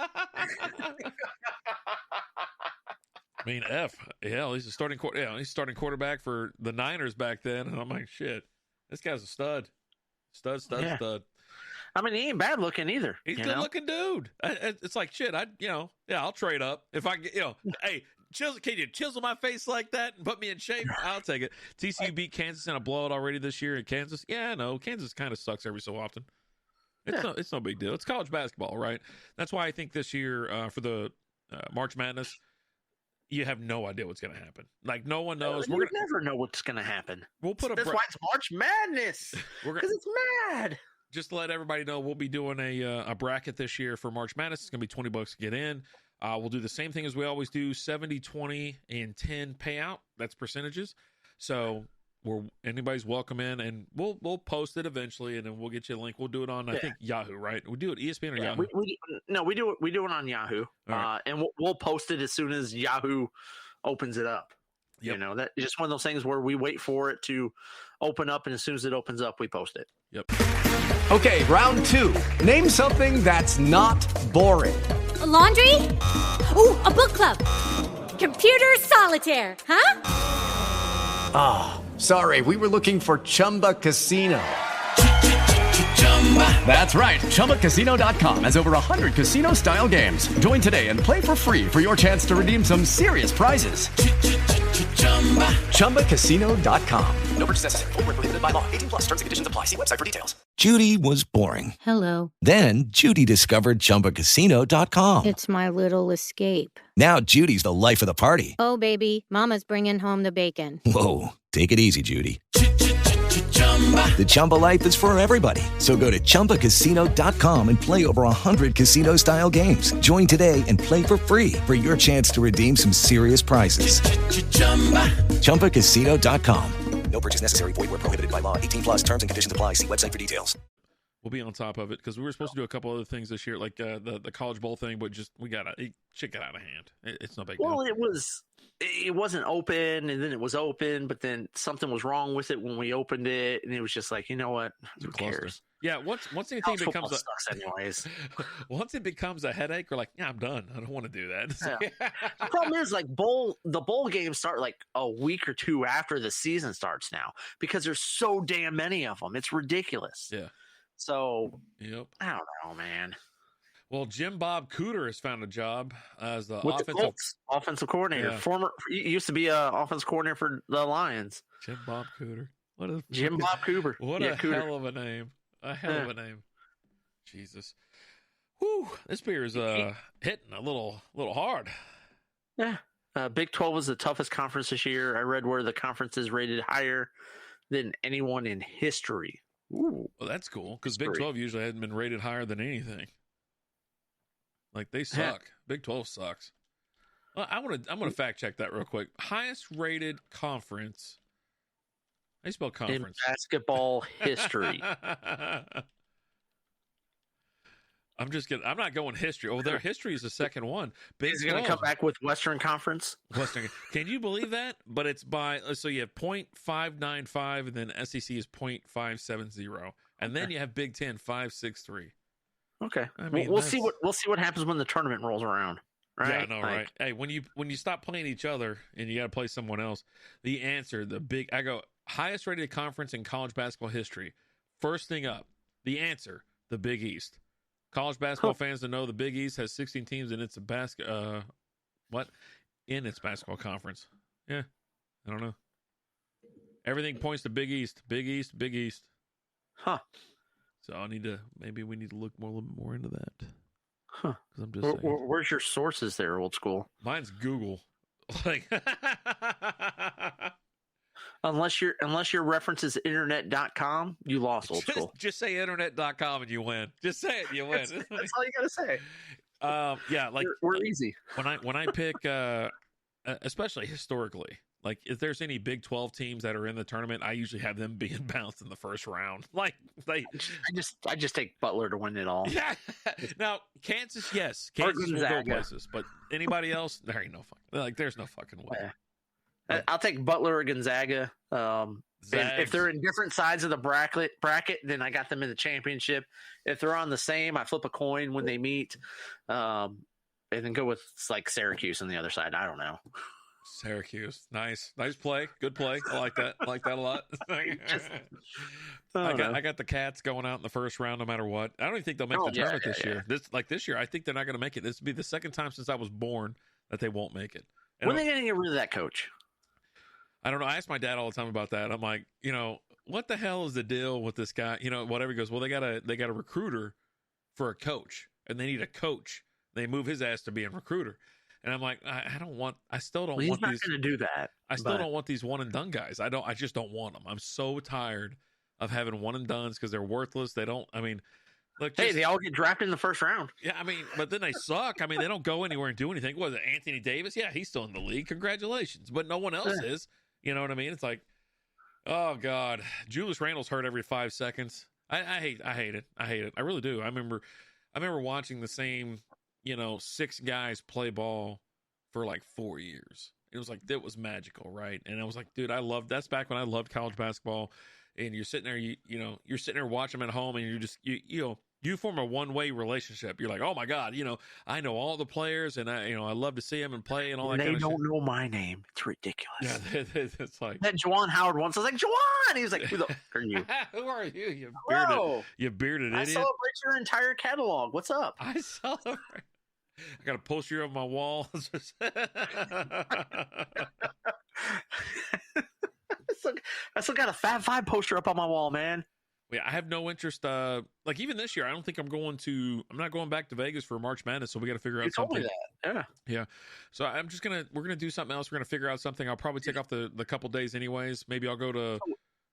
Speaker 2: mean, hell, he's starting quarterback for the Niners back then, and I'm like, shit, this guy's a stud. Stud.
Speaker 3: I mean, he ain't bad looking either.
Speaker 2: He's a good looking dude. It's like shit. I'll trade up if I get, hey, can you chisel my face like that and put me in shape? I'll take it. TCU beat Kansas in a blowout already this year in Kansas. Yeah, I know. Kansas kind of sucks every so often. It's no big deal. It's college basketball, right? That's why I think this year for the March Madness, you have no idea what's going to happen. Like, no one knows.
Speaker 3: You never know what's going to happen.
Speaker 2: We'll put
Speaker 3: That's why it's March Madness. Because it's mad.
Speaker 2: Just to let everybody know, we'll be doing a bracket this year for March Madness. It's going to be $20 to get in. We'll do the same thing as we always do, 70, 20, and 10 payout. That's percentages. So anybody's welcome in, and we'll post it eventually, and then we'll get you a link. We'll do it on I think Yahoo, right? We do it ESPN or Yahoo.
Speaker 3: We do it on Yahoo,
Speaker 2: right.
Speaker 3: and we'll post it as soon as Yahoo opens it up.
Speaker 2: Yep.
Speaker 3: That is just one of those things where we wait for it to open up, and as soon as it opens up, we post it.
Speaker 2: Yep.
Speaker 12: Okay, round 2. Name something that's not boring.
Speaker 13: A laundry? Ooh, a book club. Computer solitaire, huh?
Speaker 12: Ah, sorry, we were looking for Chumba Casino. That's right, ChumbaCasino.com has over 100 casino-style games. Join today and play for free for your chance to redeem some serious prizes. ChumbaCasino.com. No purchase necessary. Void where prohibited by law. 18+ terms and conditions apply. See website for details.
Speaker 14: Judy was boring.
Speaker 13: Hello.
Speaker 14: Then Judy discovered ChumbaCasino.com.
Speaker 13: It's my little escape.
Speaker 14: Now Judy's the life of the party.
Speaker 13: Oh, baby, mama's bringing home the bacon.
Speaker 14: Whoa, take it easy, Judy. The Chumba life is for everybody. So go to ChumbaCasino.com and play over 100 casino-style games. Join today and play for free for your chance to redeem some serious prizes. ChumbaCasino.com.
Speaker 8: No purchase necessary. Void where prohibited by law. 18+ terms and conditions apply. See website for details.
Speaker 2: We'll be on top of it because we were supposed to do a couple other things this year, like the College Bowl thing, but shit got out of hand. It's no big deal.
Speaker 3: Well, it wasn't open, and then it was open, but then something was wrong with it when we opened it, and it was just like, you know what? Who cares?
Speaker 2: Yeah, once anything becomes
Speaker 3: sucks anyways.
Speaker 2: Once it becomes a headache, we're like, yeah, I'm done. I don't want to do that.
Speaker 3: Yeah. The problem is, like, the bowl games start like a week or two after the season starts now because there's so damn many of them. It's ridiculous.
Speaker 2: Yeah.
Speaker 3: So,
Speaker 2: yep.
Speaker 3: I don't know, man.
Speaker 2: Well, Jim Bob Cooter has found a job as the
Speaker 3: offensive coordinator.
Speaker 2: Yeah.
Speaker 3: He used to be an offensive coordinator for the Lions.
Speaker 2: Jim Bob Cooter.
Speaker 3: Jim Bob Cooper.
Speaker 2: What a
Speaker 3: Cooter.
Speaker 2: hell of a name. A hell of a name. Jesus. Whew. This beer is hitting a little hard.
Speaker 3: Yeah. Big 12 was the toughest conference this year. I read where the conference is rated higher than anyone in history. Ooh.
Speaker 2: Well, that's cool because Big 12 usually hadn't been rated higher than anything. Like, they suck.
Speaker 3: Yeah.
Speaker 2: Big 12 sucks. Well, I'm gonna fact check that real quick. Highest rated conference. How do you spell conference?
Speaker 3: In basketball history.
Speaker 2: I'm not going history. Oh, their history is the second one.
Speaker 3: He's going to come back with Western Conference.
Speaker 2: Can you believe that? But it's by, so you have 0.595, and then SEC is 0.570, and then you have Big Ten 563.
Speaker 3: Okay,
Speaker 2: I mean,
Speaker 3: we'll see what happens when the tournament rolls around. Right?
Speaker 2: Yeah, I know, right? Hey, when you stop playing each other and you got to play someone else, the highest rated conference in college basketball history. First thing up, the answer, the Big East. College basketball fans to know the Big East has 16 teams in its in its basketball conference. Yeah, I don't know. Everything points to Big East, Big East, Big East.
Speaker 3: Huh.
Speaker 2: So maybe we need to look a little bit more into that.
Speaker 3: Huh.
Speaker 2: I'm just saying.
Speaker 3: Where's your sources there, old school?
Speaker 2: Mine's Google. Like,
Speaker 3: unless your reference is internet.com, you lost, old school.
Speaker 2: Just say internet.com and you win. Just say it, you win.
Speaker 3: That's all you gotta say.
Speaker 2: Yeah, like
Speaker 3: we're easy.
Speaker 2: When I pick, especially historically, like if there's any Big 12 teams that are in the tournament, I usually have them being bounced in the first round. Like I
Speaker 3: just take Butler to win it all.
Speaker 2: Yeah. Now Kansas, yes, Kansas will go places, but anybody else, there ain't no fucking there's no fucking way.
Speaker 3: Yeah. I'll take Butler or Gonzaga. If they're in different sides of the bracket, then I got them in the championship. If they're on the same, I flip a coin when they meet, and then go with like Syracuse on the other side. I don't know.
Speaker 2: Syracuse, nice play, good play. I like that a lot. I got the Cats going out in the first round no matter what. I don't even think they'll make the tournament this year. This year, I think they're not going to make it. This will be the second time since I was born that they won't make it. And
Speaker 3: when are they going to get rid of that coach?
Speaker 2: I don't know. I ask my dad all the time about that. I'm like, what the hell is the deal with this guy? Whatever. He goes, well, they got a recruiter for a coach, and they need a coach. They move his ass to being recruiter. And I'm like, I still don't want
Speaker 3: he's not
Speaker 2: these.
Speaker 3: going to do that.
Speaker 2: I still don't want these one and done guys. I just don't want them. I'm so tired of having one and dones because they're worthless. They don't, look.
Speaker 3: They all get drafted in the first round.
Speaker 2: Yeah. But then they suck. They don't go anywhere and do anything. Was it Anthony Davis? Yeah. He's still in the league. Congratulations. But no one else is. You know what I mean? It's like, oh God, Julius Randle's hurt every 5 seconds. I hate it. I hate it. I really do. I remember watching the same, 6 guys play ball for like 4 years. It was like, that was magical. Right. And I was like, dude, that's back when I loved college basketball, and you're sitting there, you're sitting there watching them at home, and you're just, you form a one-way relationship. You're like, oh my God, I know all the players, and I love to see them and play and all that kind of shit.
Speaker 3: They don't know my name. It's ridiculous.
Speaker 2: Yeah, it's like
Speaker 3: that Juwan Howard once. I was like, Juwan. He was like, who the fuck are you?
Speaker 2: Who are you? You bearded
Speaker 3: I
Speaker 2: idiot.
Speaker 3: celebrate your entire catalog. What's up?
Speaker 2: I celebrate. I got a poster on my wall.
Speaker 3: I still got a Fab Five poster up on my wall, man.
Speaker 2: Yeah, I have no interest. Like even this year, I don't think I'm not going back to Vegas for March Madness. So we got to figure out something. Yeah. So we're gonna do something else. We're gonna figure out something. I'll probably take off the couple days anyways. Maybe I'll go to.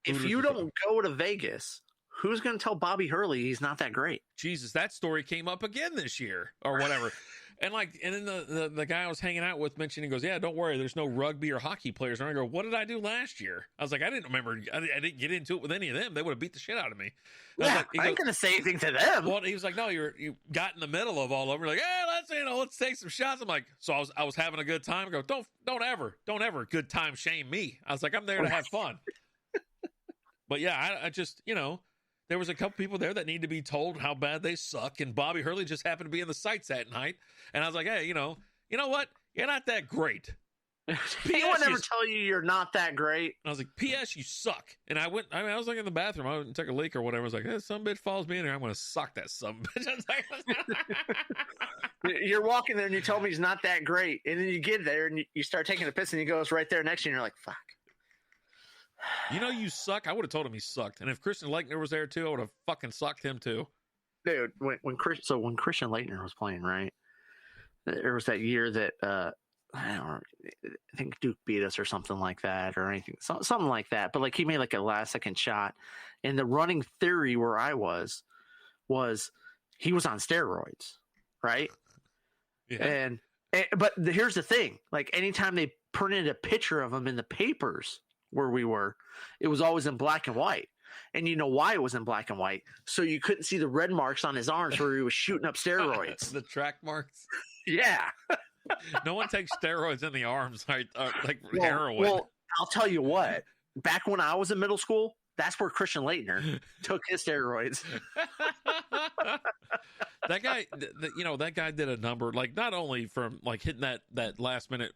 Speaker 3: If you don't go to Vegas, who's gonna tell Bobby Hurley he's not that great?
Speaker 2: Jesus, that story came up again this year or whatever. And then the guy I was hanging out with mentioned, he goes, yeah, don't worry, there's no rugby or hockey players. And I go, what did I do last year? I was like, I didn't remember. I didn't get into it with any of them. They would have beat the shit out of me.
Speaker 3: I ain't going to say anything to them.
Speaker 2: Well, he was like, no, you got in the middle of all of them. You're like, hey, let's take some shots. I'm like, so I was having a good time. I go, don't ever good time shame me. I was like, I'm there to have fun. But yeah, I just, there was a couple people there that need to be told how bad they suck, and Bobby Hurley just happened to be in the sites that night. And I was like, hey, you know what? You're not that great.
Speaker 3: He would never tell you you're not that great.
Speaker 2: I was like, P.S. you suck. And I was like in the bathroom. I went and took a leak or whatever. I was like, hey, some bitch follows me in there. I'm going to suck that some bitch.
Speaker 3: You're walking there and you tell me he's not that great. And then you get there and you start taking a piss and he goes right there next to you and you're like, fuck.
Speaker 2: You suck. I would have told him he sucked. And if Christian Laettner was there too, I would have fucking sucked him too.
Speaker 3: Dude, when Christian Laettner was playing, right? There was that year that I think Duke beat us or something like that, or anything, something like that. But like he made like a last second shot, and the running theory where I was he was on steroids, right?
Speaker 2: Yeah.
Speaker 3: But here's the thing: like anytime they printed a picture of him in the papers where we were, it was always in black and white. And you know why it was in black and white? So you couldn't see the red marks on his arms where he was shooting up steroids.
Speaker 2: The track marks.
Speaker 3: Yeah.
Speaker 2: No one takes steroids in the arms like heroin. Well,
Speaker 3: I'll tell you what. Back when I was in middle school, that's where Christian Laettner took his steroids.
Speaker 2: That guy, that guy did a number, like not only from like hitting that last minute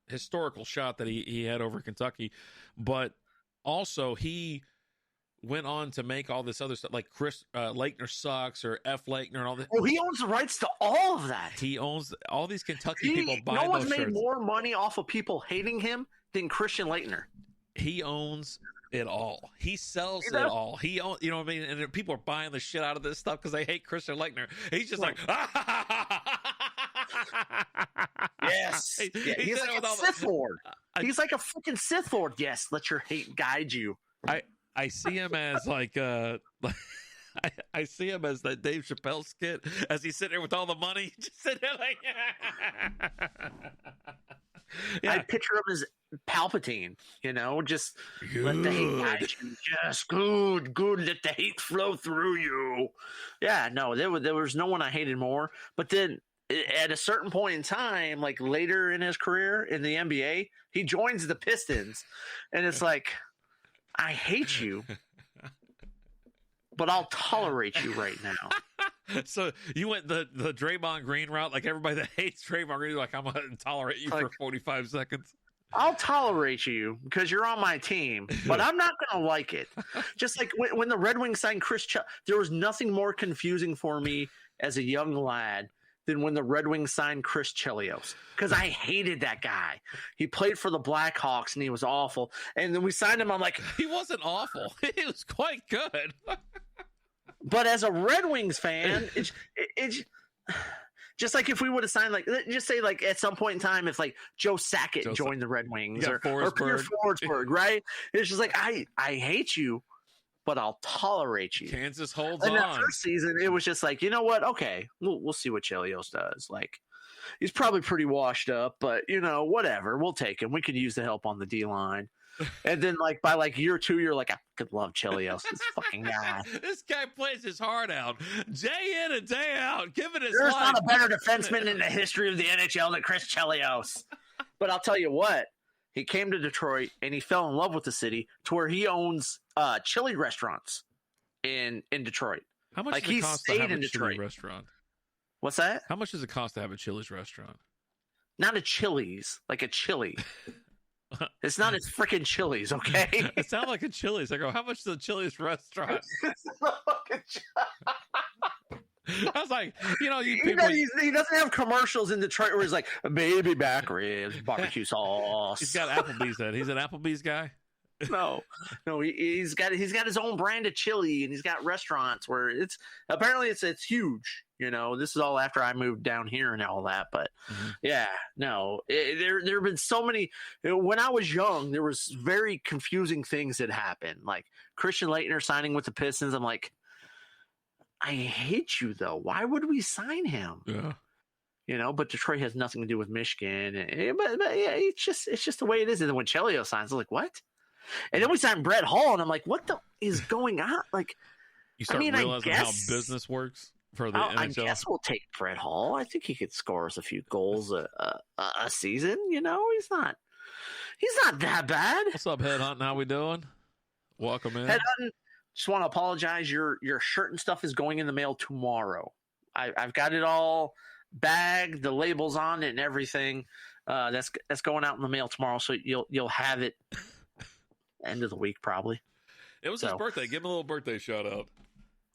Speaker 2: historical shot that he had over Kentucky, but also he went on to make all this other stuff like Chris Lakener sucks or F Lakener and all that.
Speaker 3: Oh, he owns the rights to all of that.
Speaker 2: He owns all these Kentucky people buying
Speaker 3: no one's
Speaker 2: those
Speaker 3: made
Speaker 2: shirts.
Speaker 3: more money off of people hating him than Christian Laettner.
Speaker 2: He owns it all. He sells it all. He owns, you know what I mean? And people are buying the shit out of this stuff because they hate Christian Laettner. He's just like,
Speaker 3: yes. He's like a Sith Lord. He's like a freaking Sith Lord. Yes, let your hate guide you.
Speaker 2: I see him as like I see him as that Dave Chappelle skit as he's sitting there with all the money, just sitting there like. Yeah.
Speaker 3: I picture him as Palpatine, just let the hate guide you. Just good, let the hate flow through you. Yeah, no, there was no one I hated more. But then at a certain point in time, like later in his career in the NBA, he joins the Pistons, and it's like, I hate you, but I'll tolerate you right now.
Speaker 2: So you went the Draymond Green route, like everybody that hates Draymond Green, like I'm gonna tolerate you for 45 seconds.
Speaker 3: I'll tolerate you because you're on my team, but I'm not gonna like it. Just like when the Red Wings signed Chris Chelios, there was nothing more confusing for me as a young lad than when the Red Wings signed Chris Chelios, because I hated that guy. He played for the Blackhawks and he was awful. And then we signed him. I'm like,
Speaker 2: he wasn't awful. He was quite good.
Speaker 3: But as a Red Wings fan, it's just like if we would have signed, like, just say, like, at some point in time, if like Joe Sakic joined the Red Wings or Peter Forsberg, right? It's just like, I hate you, but I'll tolerate you.
Speaker 2: Kansas holds
Speaker 3: on.
Speaker 2: And
Speaker 3: that first season, it was just like, you know what? Okay, we'll see what Chelios does. Like, he's probably pretty washed up, but whatever. We'll take him. We could use the help on the D line. And then, like, by like year 2, you're like, I could love Chelios. This fucking guy.
Speaker 2: This guy plays his heart out, day in and day out, giving his
Speaker 3: There's
Speaker 2: life.
Speaker 3: not a better defenseman in the history of the NHL than Chris Chelios. But I'll tell you what, he came to Detroit and he fell in love with the city to where he owns chili restaurants in Detroit.
Speaker 2: How much
Speaker 3: like
Speaker 2: does it
Speaker 3: he
Speaker 2: cost
Speaker 3: stayed
Speaker 2: to have
Speaker 3: in
Speaker 2: a
Speaker 3: Detroit
Speaker 2: chili restaurant?
Speaker 3: What's that?
Speaker 2: How much does it cost to have a Chili's restaurant?
Speaker 3: Not a Chili's, like a chili. It's not a freaking Chili's, okay?
Speaker 2: It sounds like a Chili's. I go, how much is a Chili's restaurant? I was like, you people.
Speaker 3: He doesn't have commercials in Detroit where he's like, baby back ribs, barbecue sauce.
Speaker 2: He's got Applebee's then. He's an Applebee's guy?
Speaker 3: No, he's got his own brand of chili, and he's got restaurants where it's huge. This is all after I moved down here and all that. But yeah, no, there have been so many. When I was young, there was very confusing things that happened, like Christian Laettner signing with the Pistons. I'm like, I hate you though. Why would we sign him?
Speaker 2: Yeah.
Speaker 3: But Detroit has nothing to do with Michigan. But yeah, it's just the way it is. And then when Chelios signs, I'm like, what? And then we signed Brett Hall, and I'm like, what the is going on? Like,
Speaker 2: you start realizing how business works for the NHL.
Speaker 3: I guess we'll take Brett Hall. I think he could score us a few goals a season. He's not that bad.
Speaker 2: What's up, Headhunt? How we doing? Welcome in.
Speaker 3: Headhunt, just want to apologize. Your shirt and stuff is going in the mail tomorrow. I've got it all bagged, the labels on it, and everything. That's going out in the mail tomorrow, so you'll have it. End of the week, probably.
Speaker 2: It was his birthday. Give him a little birthday shout out.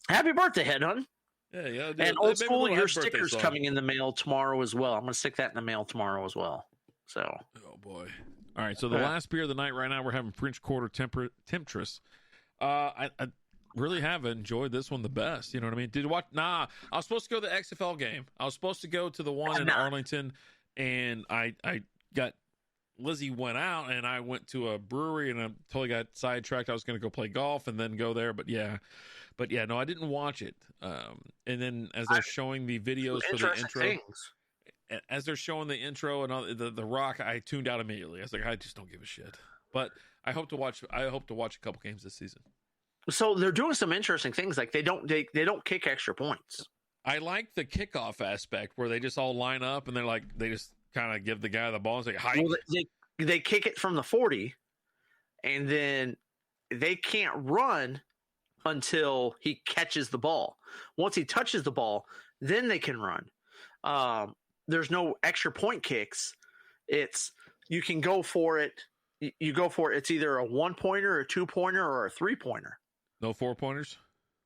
Speaker 3: Happy birthday, Headhunt.
Speaker 2: Yeah.
Speaker 3: And Old School, your sticker's coming in the mail tomorrow as well. I'm going to stick that in the mail tomorrow as well. So.
Speaker 2: Oh, boy. All right, so the last beer of the night right now, we're having French Quarter Temptress. I really have enjoyed this one the best. You know what I mean? Did you watch? Nah, I was supposed to go to the XFL game. I was supposed to go to the one in Arlington, and I got Lizzie went out, and I went to a brewery, and I totally got sidetracked. I was going to go play golf and then go there, but yeah, no, I didn't watch it. And then as they're showing the videos for the intro, as they're showing the intro and all the Rock, I tuned out immediately. I was like, I just don't give a shit. But I hope to watch a couple games this season. So
Speaker 3: they're doing some interesting things. Like they don't kick extra points.
Speaker 2: I like the kickoff aspect where they just all line up and they just kind of give the guy the ball and say, "Hi."
Speaker 3: Well, they kick it from the 40, and then they can't run until he catches the ball. Once he touches the ball, then they can run. There's no extra point kicks. It's you can go for it, you go for it. It's either a 1-pointer, a 2-pointer, or a 3-pointer.
Speaker 2: No 4-pointers?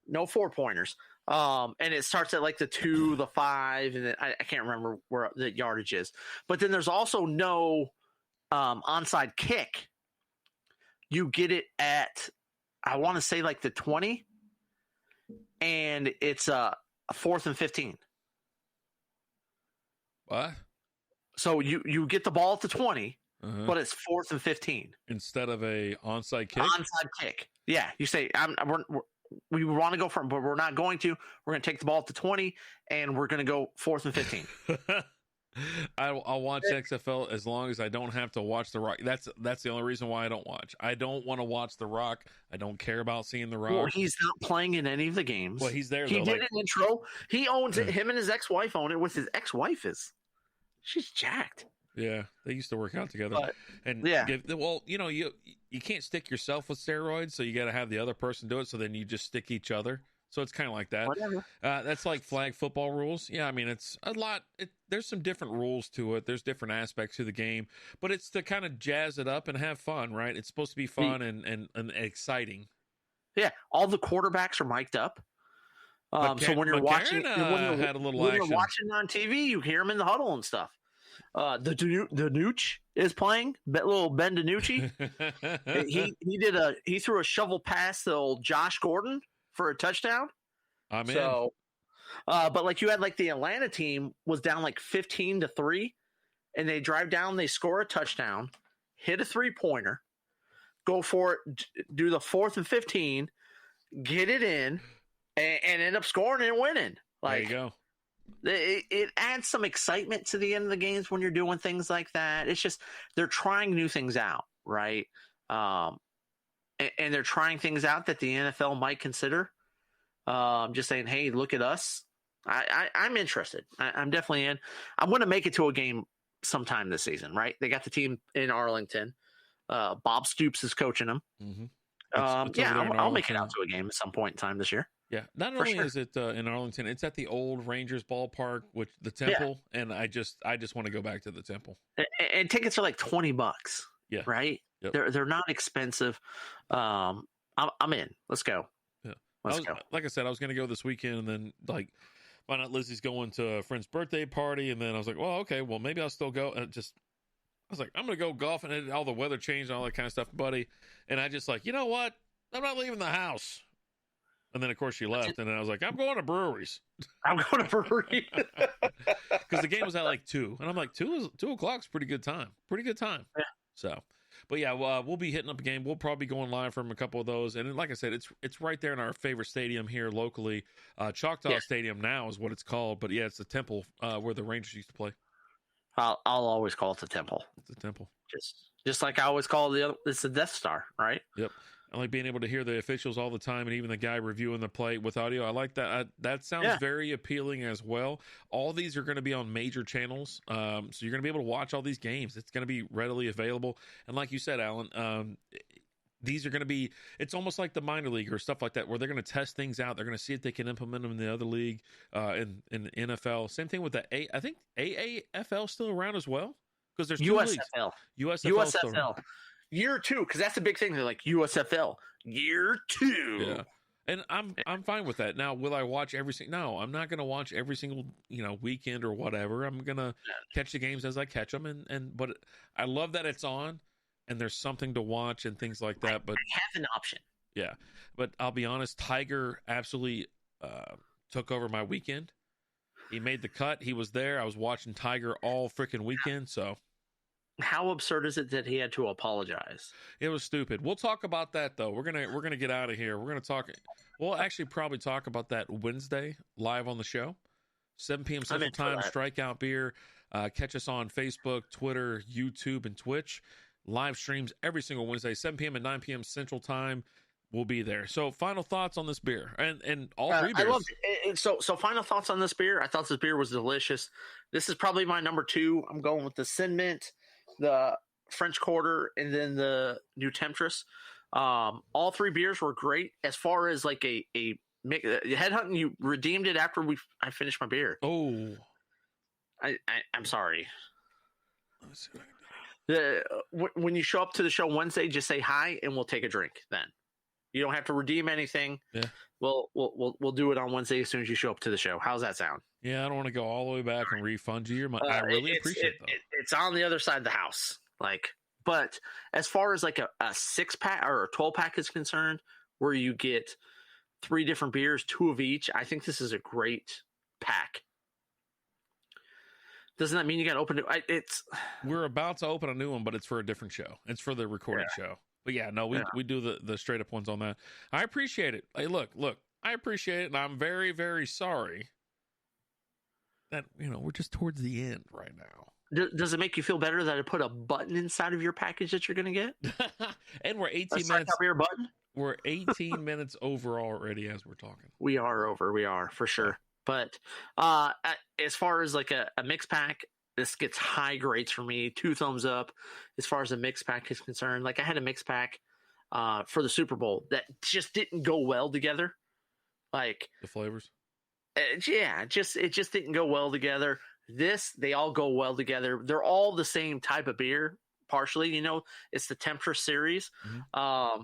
Speaker 3: No 4-pointers. And it starts at like the 2, the 5, and then I can't remember where the yardage is. But then there's also no onside kick. You get it at, I want to say like the 20, and it's a 4th and 15.
Speaker 2: What?
Speaker 3: So you get the ball at the 20, but it's 4th and 15
Speaker 2: instead of a onside kick.
Speaker 3: Onside kick. Yeah, you say we want to go for it, but we're not going to. We're going to take the ball at the 20, and we're going to go 4th and 15.
Speaker 2: I'll watch XFL as long as I don't have to watch The Rock. That's the only reason why I don't watch. I don't want to watch The Rock. I don't care about seeing The Rock.
Speaker 3: Well, he's not playing in any of the games.
Speaker 2: Well, he's there.
Speaker 3: He
Speaker 2: though,
Speaker 3: did an intro. He owns it. Him and his ex-wife own it. With his ex-wife she's jacked.
Speaker 2: Yeah, they used to work out together.
Speaker 3: But,
Speaker 2: and you can't stick yourself with steroids, so you got to have the other person do it. So then you just stick each other. So it's kind of like that.
Speaker 3: Whatever.
Speaker 2: That's like flag football rules. Yeah, I mean, it's a lot. There's some different rules to it. There's different aspects to the game, but it's to kind of jazz it up and have fun, right? It's supposed to be fun and exciting.
Speaker 3: Yeah, all the quarterbacks are mic'd up. So when you're watching,
Speaker 2: had a little
Speaker 3: when
Speaker 2: action.
Speaker 3: you're watching on TV, you hear him in the huddle and stuff. The Nooch is playing. Little Ben DiNucci. he threw a shovel pass to old Josh Gordon for a touchdown.
Speaker 2: I'm
Speaker 3: in. But like you had like the Atlanta team was down like 15-3, and they drive down, they score a touchdown, hit a 3-pointer, go for it, do the 4th and 15, get it in, and end up scoring and winning. Like,
Speaker 2: there you go.
Speaker 3: It adds some excitement to the end of the games when you're doing things like that. It's just they're trying new things out, right? And they're trying things out that the NFL might consider. Just saying, hey, look at us. I'm interested. I'm definitely in. I'm going to make it to a game sometime this season, right? They got the team in Arlington. Bob Stoops is coaching them.
Speaker 2: Mm-hmm.
Speaker 3: I'll make it out to a game at some point in time this year.
Speaker 2: Yeah, not only is it in Arlington, it's at the old Rangers ballpark, which the Temple, and I just want to go back to the Temple.
Speaker 3: And tickets are like $20.
Speaker 2: Yeah,
Speaker 3: right.
Speaker 2: Yep.
Speaker 3: They're not expensive. I'm in. Let's go.
Speaker 2: Yeah,
Speaker 3: let's go.
Speaker 2: Like I said, I was going to go this weekend, and then like find out Lizzie's going to a friend's birthday party, and then I was like, well, okay, well maybe I'll still go. And I was like, I'm going to go golfing, and all the weather changed and all that kind of stuff, buddy. And I just like, you know what? I'm not leaving the house. And then, of course, she left. And then I was like, I'm going to breweries.
Speaker 3: I'm going to breweries.
Speaker 2: Because the game was at like 2. And I'm like, 2 o'clock's pretty good time. Pretty good time.
Speaker 3: Yeah.
Speaker 2: So, but yeah, we'll be hitting up a game. We'll probably be going live from a couple of those. And like I said, it's right there in our favorite stadium here locally. Choctaw Stadium now is what it's called. But yeah, it's the Temple where the Rangers used to play.
Speaker 3: I'll always call it the Temple.
Speaker 2: It's the Temple.
Speaker 3: Just like I always call it's the Death Star, right?
Speaker 2: Yep. I like being able to hear the officials all the time, and even the guy reviewing the play with audio. I like that. That sounds very appealing as well. All these are going to be on major channels, so you're going to be able to watch all these games. It's going to be readily available. And like you said, Alan, these are going to be – it's almost like the minor league or stuff like that where they're going to test things out. They're going to see if they can implement them in the other league, in the NFL. Same thing with the I think AAFL still around as well because there's two
Speaker 3: USFL.
Speaker 2: leagues.
Speaker 3: USFL. Year 2, because that's the big thing. They're like USFL year 2.
Speaker 2: Yeah, and I'm fine with that. Now, will I watch every single? No, I'm not going to watch every single weekend or whatever. I'm going to catch the games as I catch them, but I love that it's on and there's something to watch and things like that. But
Speaker 3: I have an option.
Speaker 2: Yeah, but I'll be honest, Tiger absolutely took over my weekend. He made the cut. He was there. I was watching Tiger all freaking weekend. So.
Speaker 3: How absurd is it that he had to apologize?
Speaker 2: It was stupid. We'll talk about that though. We're gonna get out of here. We're gonna talk. We'll actually probably talk about that Wednesday live on the show, 7 p.m. Central Time. Strikeout Beer. Catch us on Facebook, Twitter, YouTube, and Twitch. Live streams every single Wednesday, 7 p.m. and 9 p.m. Central Time. We'll be there. So, final thoughts on this beer and all 3 beers.
Speaker 3: I love it. So final thoughts on this beer. I thought this beer was delicious. This is probably my number 2. I'm going with the Sin Mint, the French Quarter, and then the NuTemptress. All 3 beers were great. As far as like a headhunting, you redeemed it after I finished my beer.
Speaker 2: Oh,
Speaker 3: I'm sorry.
Speaker 2: Let's see what I can do.
Speaker 3: When you show up to the show Wednesday, just say hi and we'll take a drink then. You don't have to redeem anything.
Speaker 2: Yeah.
Speaker 3: We'll do it on Wednesday as soon as you show up to the show. How's that sound?
Speaker 2: Yeah, I don't want to go all the way back and refund you your money. I really appreciate that.
Speaker 3: It's on the other side of the house. But as far as like a 6-pack or a 12-pack is concerned, where you get 3 different beers, 2 of each, I think this is a great pack. Doesn't that mean you got to open it?
Speaker 2: We're about to open a new one, but it's for a different show. It's for the recorded show. But yeah, no, we do the straight up ones on that. I appreciate it. Hey, look, I appreciate it, and I'm very, very sorry that we're just towards the end right now.
Speaker 3: Does it make you feel better that I put a button inside of your package that you're going to get?
Speaker 2: And we're 18 minutes. Your button? We're 18 minutes over already as we're talking.
Speaker 3: We are over. We are for sure. But as far as like a mix pack, this gets high grades for me. 2 thumbs up as far as a mix pack is concerned. Like I had a mix pack for the Super Bowl that just didn't go well together. Like
Speaker 2: the flavors.
Speaker 3: It just didn't go well together. They all go well together. They're all the same type of beer. Partially, it's the Temptress series. Mm-hmm.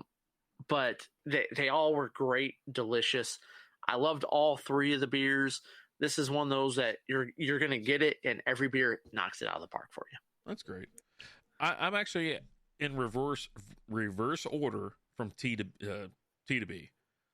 Speaker 3: But they all were great, delicious. I loved all 3 of the beers. This is one of those that you're going to get it, and every beer knocks it out of the park for you. That's great.
Speaker 2: I'm actually in reverse order from T to B.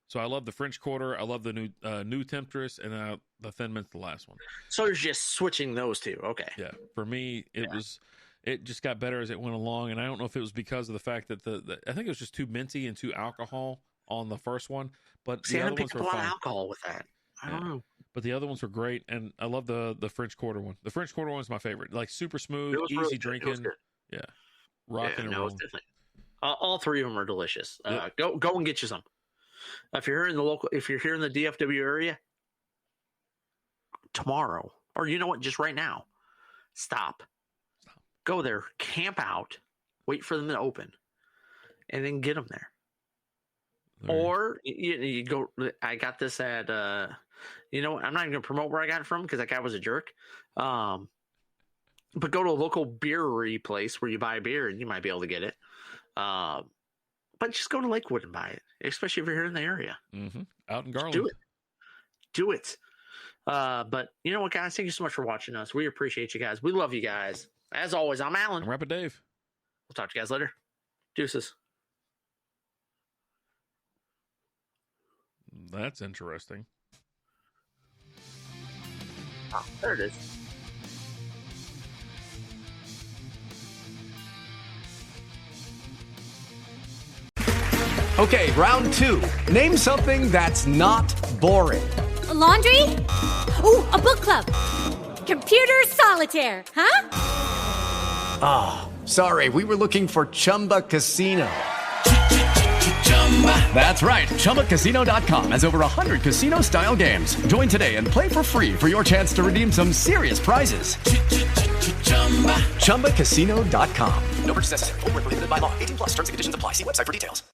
Speaker 2: So I love the French Quarter. I love the NuTemptress, and the Thin Mint's the last one.
Speaker 3: So you're just switching those 2. Okay.
Speaker 2: Yeah. For me, it just got better as it went along, and I don't know if it was because of the fact that I think it was just too minty and too alcohol on the first one, but the other ones were fine.
Speaker 3: A lot of alcohol with that. I don't know.
Speaker 2: But the other ones were great, and I love the French Quarter one. The French Quarter one is my favorite. Like super smooth, easy drinking. Yeah. Rocking and rolling.
Speaker 3: All 3 of them are delicious. Go and get you some. If you're here in the DFW area, tomorrow, or you know what, just right now, stop. Go there, camp out, wait for them to open, and then get them there. Or you go. I got this at. I'm not even going to promote where I got it from because that guy was a jerk. But go to a local brewery place where you buy beer and you might be able to get it. But just go to Lakewood and buy it, especially if you're here in the area.
Speaker 2: Mm-hmm. Out in Garland.
Speaker 3: Do it. But you know what, guys? Thank you so much for watching us. We appreciate you guys. We love you guys. As always, I'm Alan.
Speaker 2: I'm Rapid Dave.
Speaker 3: We'll talk to you guys later. Deuces.
Speaker 2: That's interesting.
Speaker 3: Oh, there it is.
Speaker 12: Okay, round 2. Name something that's not boring.
Speaker 13: A laundry? Ooh, a book club. Computer solitaire, huh?
Speaker 12: Ah, oh, sorry, we were looking for Chumba Casino. That's right. ChumbaCasino.com has over 100 casino-style games. Join today and play for free for your chance to redeem some serious prizes. ChumbaCasino.com.
Speaker 8: No purchase necessary. Void where prohibited by law. 18+ terms and conditions apply. See website for details.